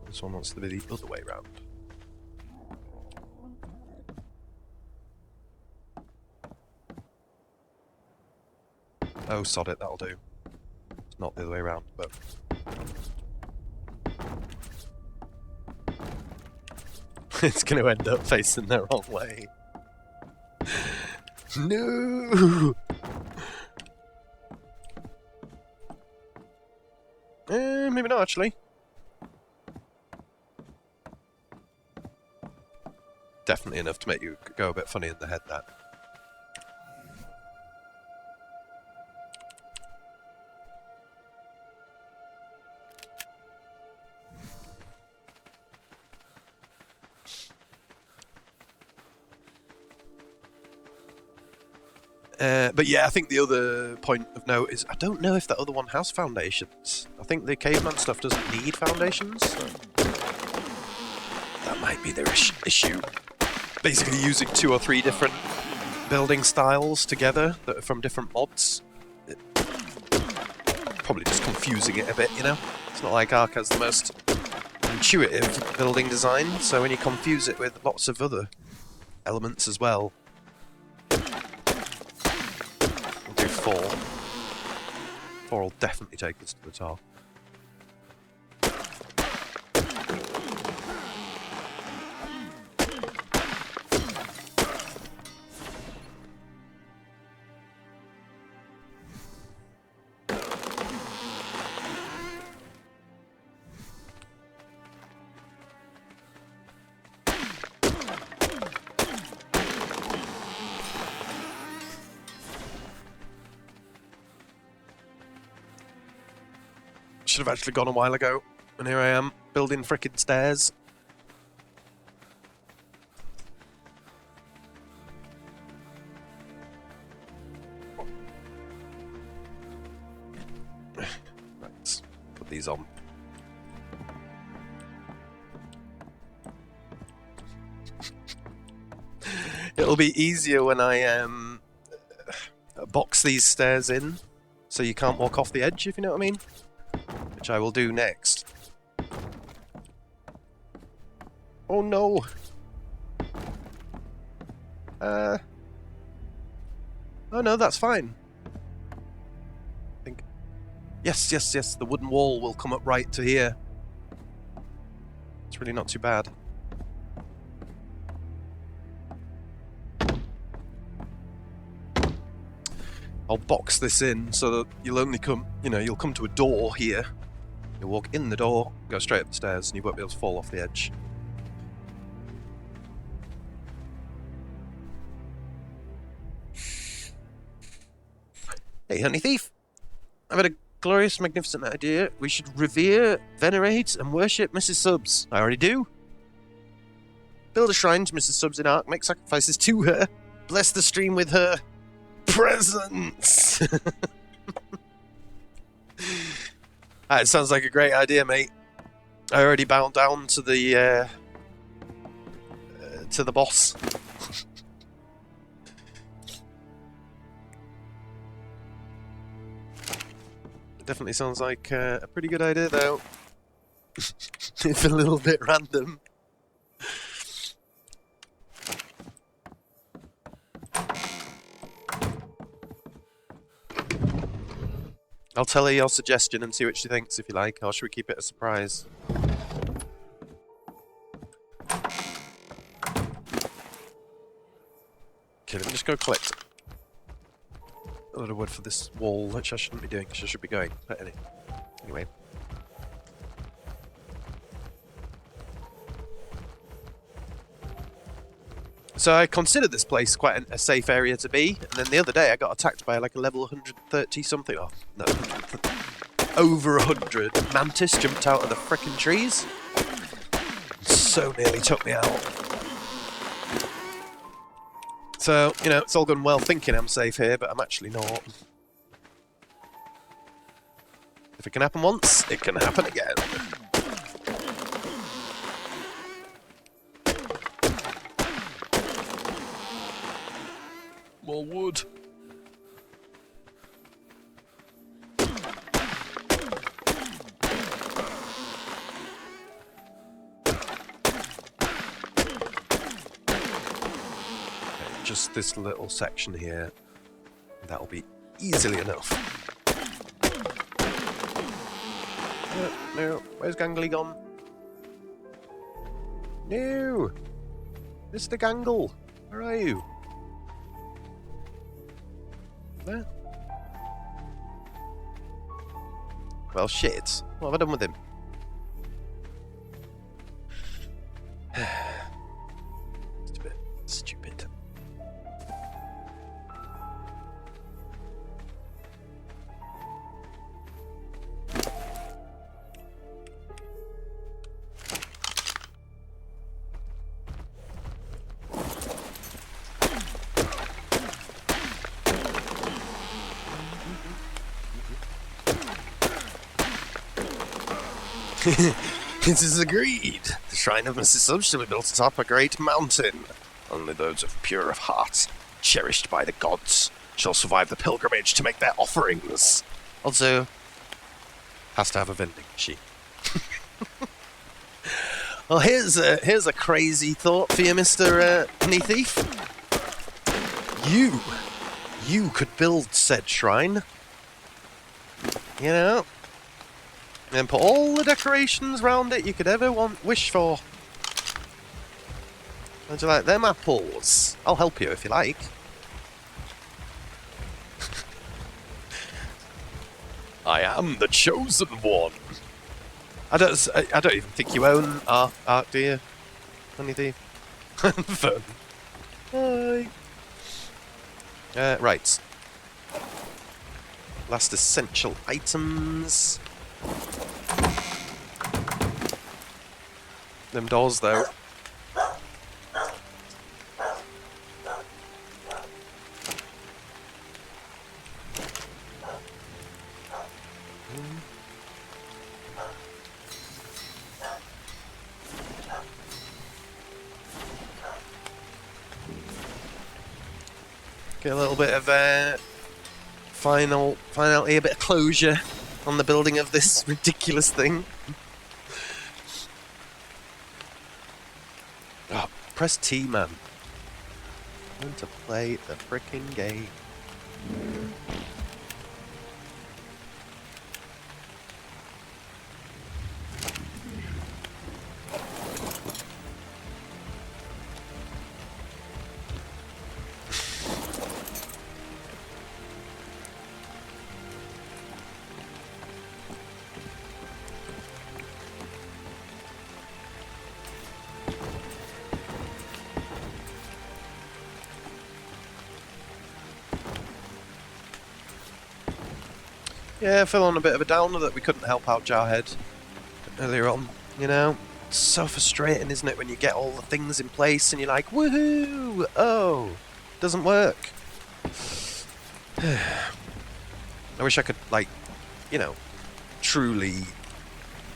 This one wants to be the other way round. Oh, sod it, that'll do. It's not the other way around, but... it's going to end up facing the wrong way. No! Maybe not, actually. Definitely enough to make you go a bit funny in the head, that. But yeah, I think the other point of note is I don't know if that other one has foundations. I think the caveman stuff doesn't need foundations. So that might be their issue. Basically using 2 or 3 different building styles together that are from different mods. Probably just confusing it a bit, you know? It's not like Ark has the most intuitive building design, so when you confuse it with lots of other elements as well. We'll do 4. 4 will definitely take us to the top. Should have actually gone a while ago, and here I am, building frickin' stairs. Right, put these on. It'll be easier when I box these stairs in, so you can't walk off the edge, if you know what I mean. Which I will do next. Oh no! Oh no, that's fine. I think... Yes, the wooden wall will come up right to here. really not too bad. I'll box this in so that you'll only come, you'll come to a door here. You'll walk in the door, go straight up the stairs, and you won't be able to fall off the edge. Hey, honey thief. I've had a glorious, magnificent idea. We should revere, venerate, and worship Mrs. Subs. I already do. Build a shrine to Mrs. Subs in Ark, make sacrifices to her, bless the stream with her presence. It sounds like a great idea, mate. I already bowed down to the boss. It definitely sounds like a pretty good idea, though. It's a little bit random. I'll tell her your suggestion and see what she thinks, if you like, or should we keep it a surprise? Okay, let me just go collect a lot of wood for this wall, which I shouldn't be doing, because I should be going. But anyway. So I considered this place quite a safe area to be, and then the other day I got attacked by like a level 130 something. Oh, no, over 100 mantis jumped out of the frickin' trees. So nearly took me out. So, it's all going well thinking I'm safe here, but I'm actually not. If it can happen once, it can happen again. More wood. Just this little section here. That'll be easily enough. No. Where's Gangly gone? No! Mr. Gangle! Where are you? There? Well, shit. What have I done with him? It's a bit stupid. It is agreed. The shrine of Mrs. Subs shall be built atop a great mountain. Only those of pure of heart, cherished by the gods, shall survive the pilgrimage to make their offerings. Also, has to have a vending machine. Well, here's a crazy thought for you, Mr. Honey Thief. You could build said shrine. And put all the decorations round it you could ever wish for. How'd you like them apples? I'll help you if you like. I am the chosen one. I don't even think you own Ark, do you? Honey Thief? Fun. Hi. Right. Last essential items. Them doors, though. Get a little bit of finality, a bit of closure on the building of this ridiculous thing. Oh, press T, man. I want to play the frickin' game. Yeah, fell on a bit of a downer that we couldn't help out Jarhead earlier on. You know, it's so frustrating, isn't it, when you get all the things in place and you're like, woohoo! Oh, doesn't work. I wish I could, like, you know, truly.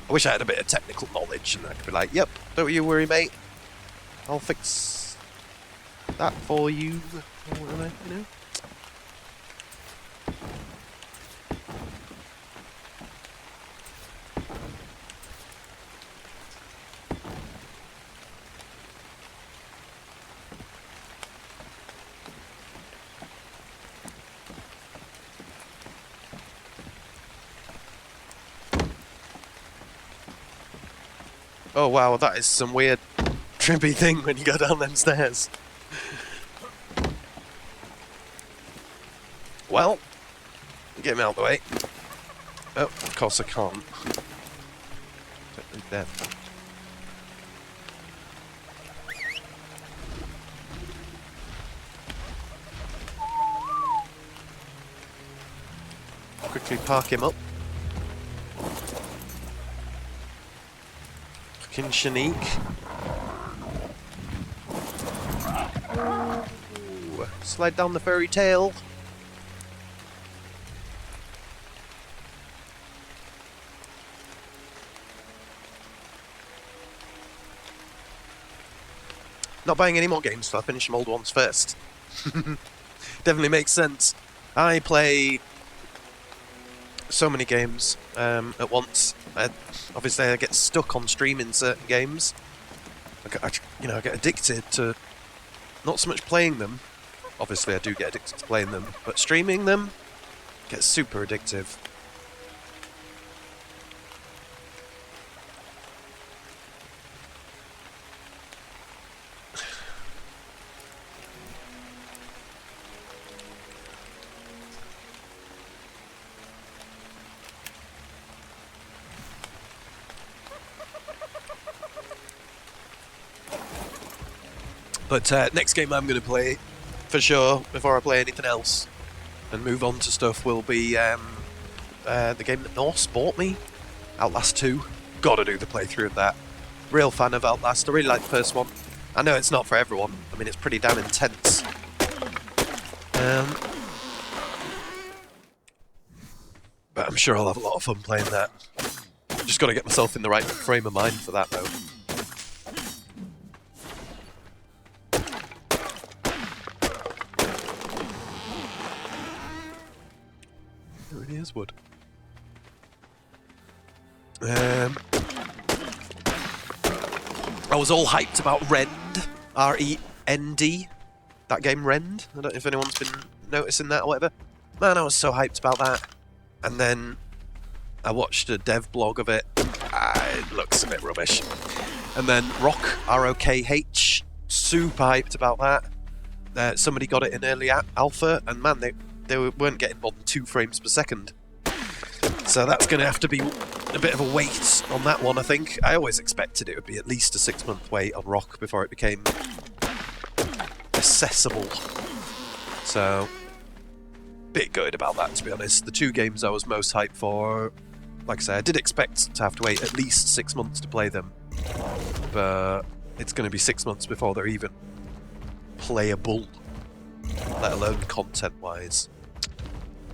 I wish I had a bit of technical knowledge and I could be like, yep, don't you worry, mate. I'll fix that for you. Or whatever, you know? Oh wow, that is some weird trippy thing when you go down them stairs. Well, get me out of the way. Oh, of course I can't. Totally dead. Quickly park him up. Fucking Shanique. Ooh, slide down the fairy tail. Not buying any more games till I finish some old ones first. Definitely makes sense. I play so many games at once. Obviously, I get stuck on streaming certain games. I get addicted to not so much playing them. Obviously, I do get addicted to playing them, but streaming them gets super addictive. But next game I'm going to play, for sure, before I play anything else, and move on to stuff, will be the game that Norse bought me, Outlast 2. Gotta do the playthrough of that. Real fan of Outlast, I really like the first one. I know it's not for everyone, I mean it's pretty damn intense. But I'm sure I'll have a lot of fun playing that. Just gotta get myself in the right frame of mind for that though. Wood. I was all hyped about Rend, R-E-N-D, that game Rend. I don't know if anyone's been noticing that or whatever. Man, I was so hyped about that. And then I watched a dev blog of it. It looks a bit rubbish. And then Rock, R-O-K-H, super hyped about that. Somebody got it in early alpha, and man, they weren't getting more than 2 frames per second. So that's going to have to be a bit of a wait on that one, I think. I always expected it would be at least a 6-month wait on Rock before it became accessible. So, bit good about that, to be honest. The 2 games I was most hyped for, like I say, I did expect to have to wait at least 6 months to play them. But it's going to be 6 months before they're even playable, let alone content-wise.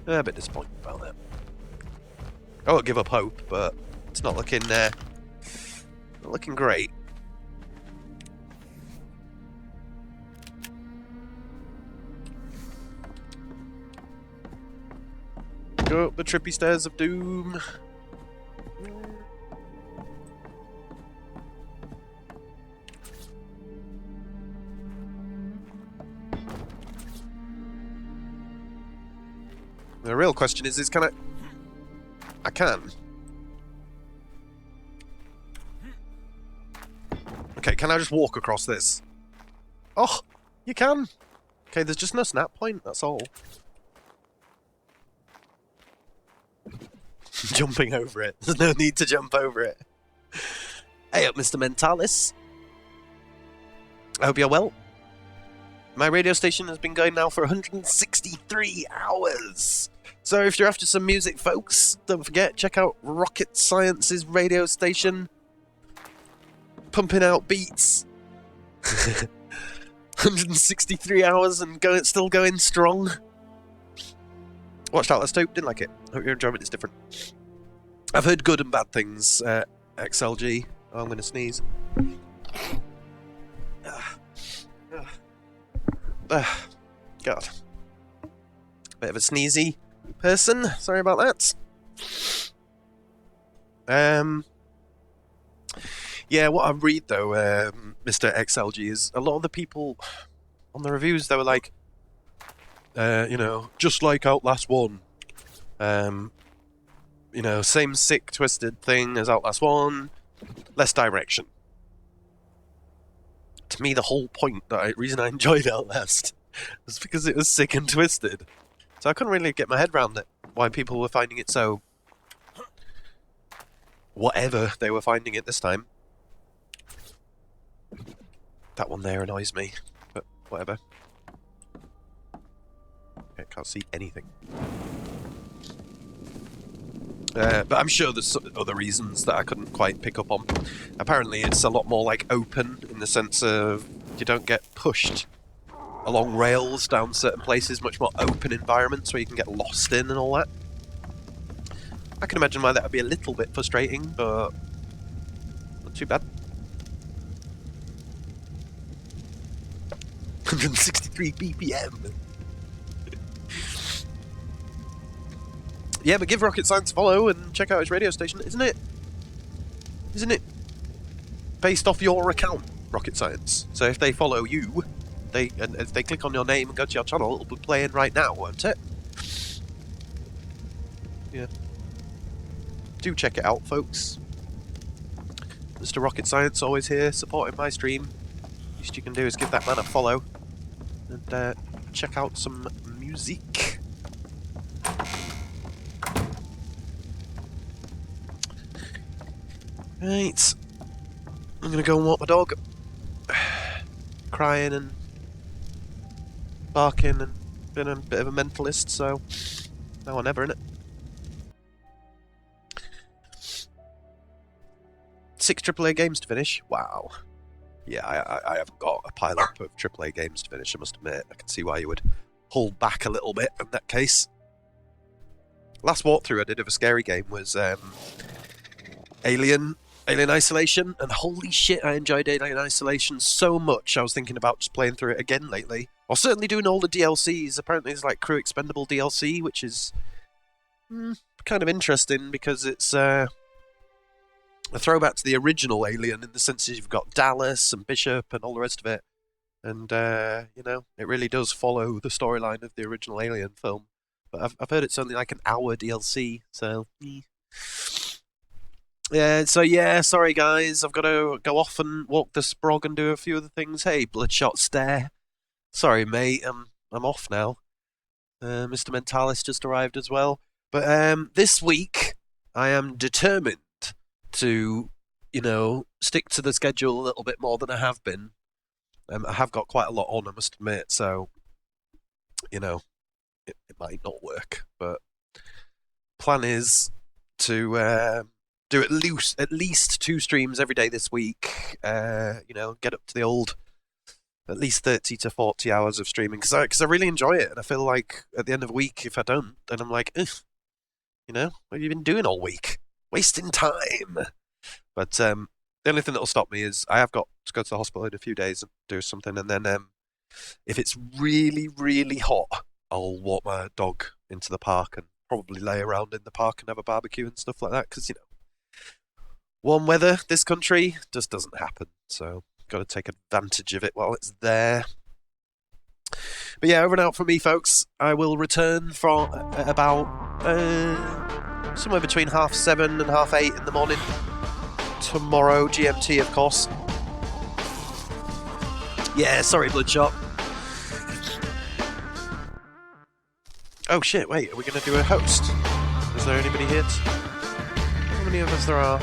A bit disappointed about that. I won't give up hope, but it's not looking great. Go up the trippy stairs of doom. The real question is can I can. Okay, can I just walk across this? Oh, you can. Okay, there's just no snap point, that's all. Jumping over it. There's no need to jump over it. Hey up, Mr. Mentalis. I hope you're well. My radio station has been going now for 163 hours. So if you're after some music, folks, don't forget, check out Rocket Science's radio station. Pumping out beats. 163 hours and still going strong. Watched Outlast 2, didn't like it. Hope your enjoyment is different. I've heard good and bad things, XLG. Oh, I'm going to sneeze. God. Bit of a sneezy person. Sorry about that. Yeah, what I read though, Mr. XLG, is a lot of the people on the reviews, they were like, you know, just like Outlast 1. You know, same sick, twisted thing as Outlast 1, less direction. To me, the whole point, reason I enjoyed Outlast was because it was sick and twisted. So I couldn't really get my head around it, why people were finding it so... whatever they were finding it this time. That one there annoys me, but whatever. I can't see anything. But I'm sure there's other reasons that I couldn't quite pick up on. Apparently it's a lot more like open, in the sense of you don't get pushed along rails down certain places, much more open environments where you can get lost in and all that. I can imagine why that would be a little bit frustrating, but not too bad. 163 BPM. Yeah, but give Rocket Science a follow and check out his radio station, isn't it? Isn't it based off your account, Rocket Science? So if they follow you, and if they click on your name and go to your channel, it'll be playing right now, won't it? Yeah. Do check it out, folks. Mr. Rocket Science always here, supporting my stream. Least you can do is give that man a follow and check out some music. Right, I'm gonna go and walk my dog. Crying and barking and been a bit of a mentalist, so now or never, innit? 6 AAA games to finish. Wow. Yeah, I haven't got a pile-up of AAA games to finish, I must admit. I can see why you would hold back a little bit in that case. Last walkthrough I did of a scary game was Alien Isolation, and holy shit, I enjoyed Alien Isolation so much, I was thinking about just playing through it again lately. Or certainly doing all the DLCs. Apparently there's like Crew Expendable DLC, which is kind of interesting because it's a throwback to the original Alien in the sense that you've got Dallas and Bishop and all the rest of it. And, you know, it really does follow the storyline of the original Alien film. But I've heard it's only like an hour DLC, so... Yeah, so yeah, sorry guys, I've got to go off and walk the Sprog and do a few other things. Hey, Bloodshot Stare. Sorry, mate, I'm off now. Mr. Mentalis just arrived as well. But this week, I am determined to, you know, stick to the schedule a little bit more than I have been. I have got quite a lot on, I must admit, so, you know, it might not work. But plan is to... do at least 2 streams every day this week. You know, get up to the old at least 30 to 40 hours of streaming because I really enjoy it, and I feel like at the end of the week, if I don't, then I'm like, ugh, you know, what have you been doing all week? Wasting time. But the only thing that'll stop me is I have got to go to the hospital in a few days and do something, and then if it's really, really hot, I'll walk my dog into the park and probably lay around in the park and have a barbecue and stuff like that because, you know, warm weather, this country, just doesn't happen. So, got to take advantage of it while it's there. But yeah, over and out from me, folks. I will return from about somewhere between 7:30 and 8:30 in the morning. Tomorrow, GMT, of course. Yeah, sorry, Bloodshot. Oh shit, wait, are we going to do a host? Is there anybody here? How many of us there are?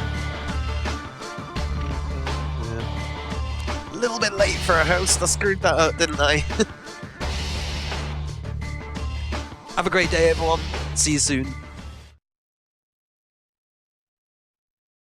A little bit late for a host. I screwed that up, didn't I? Have a great day, everyone. See you soon.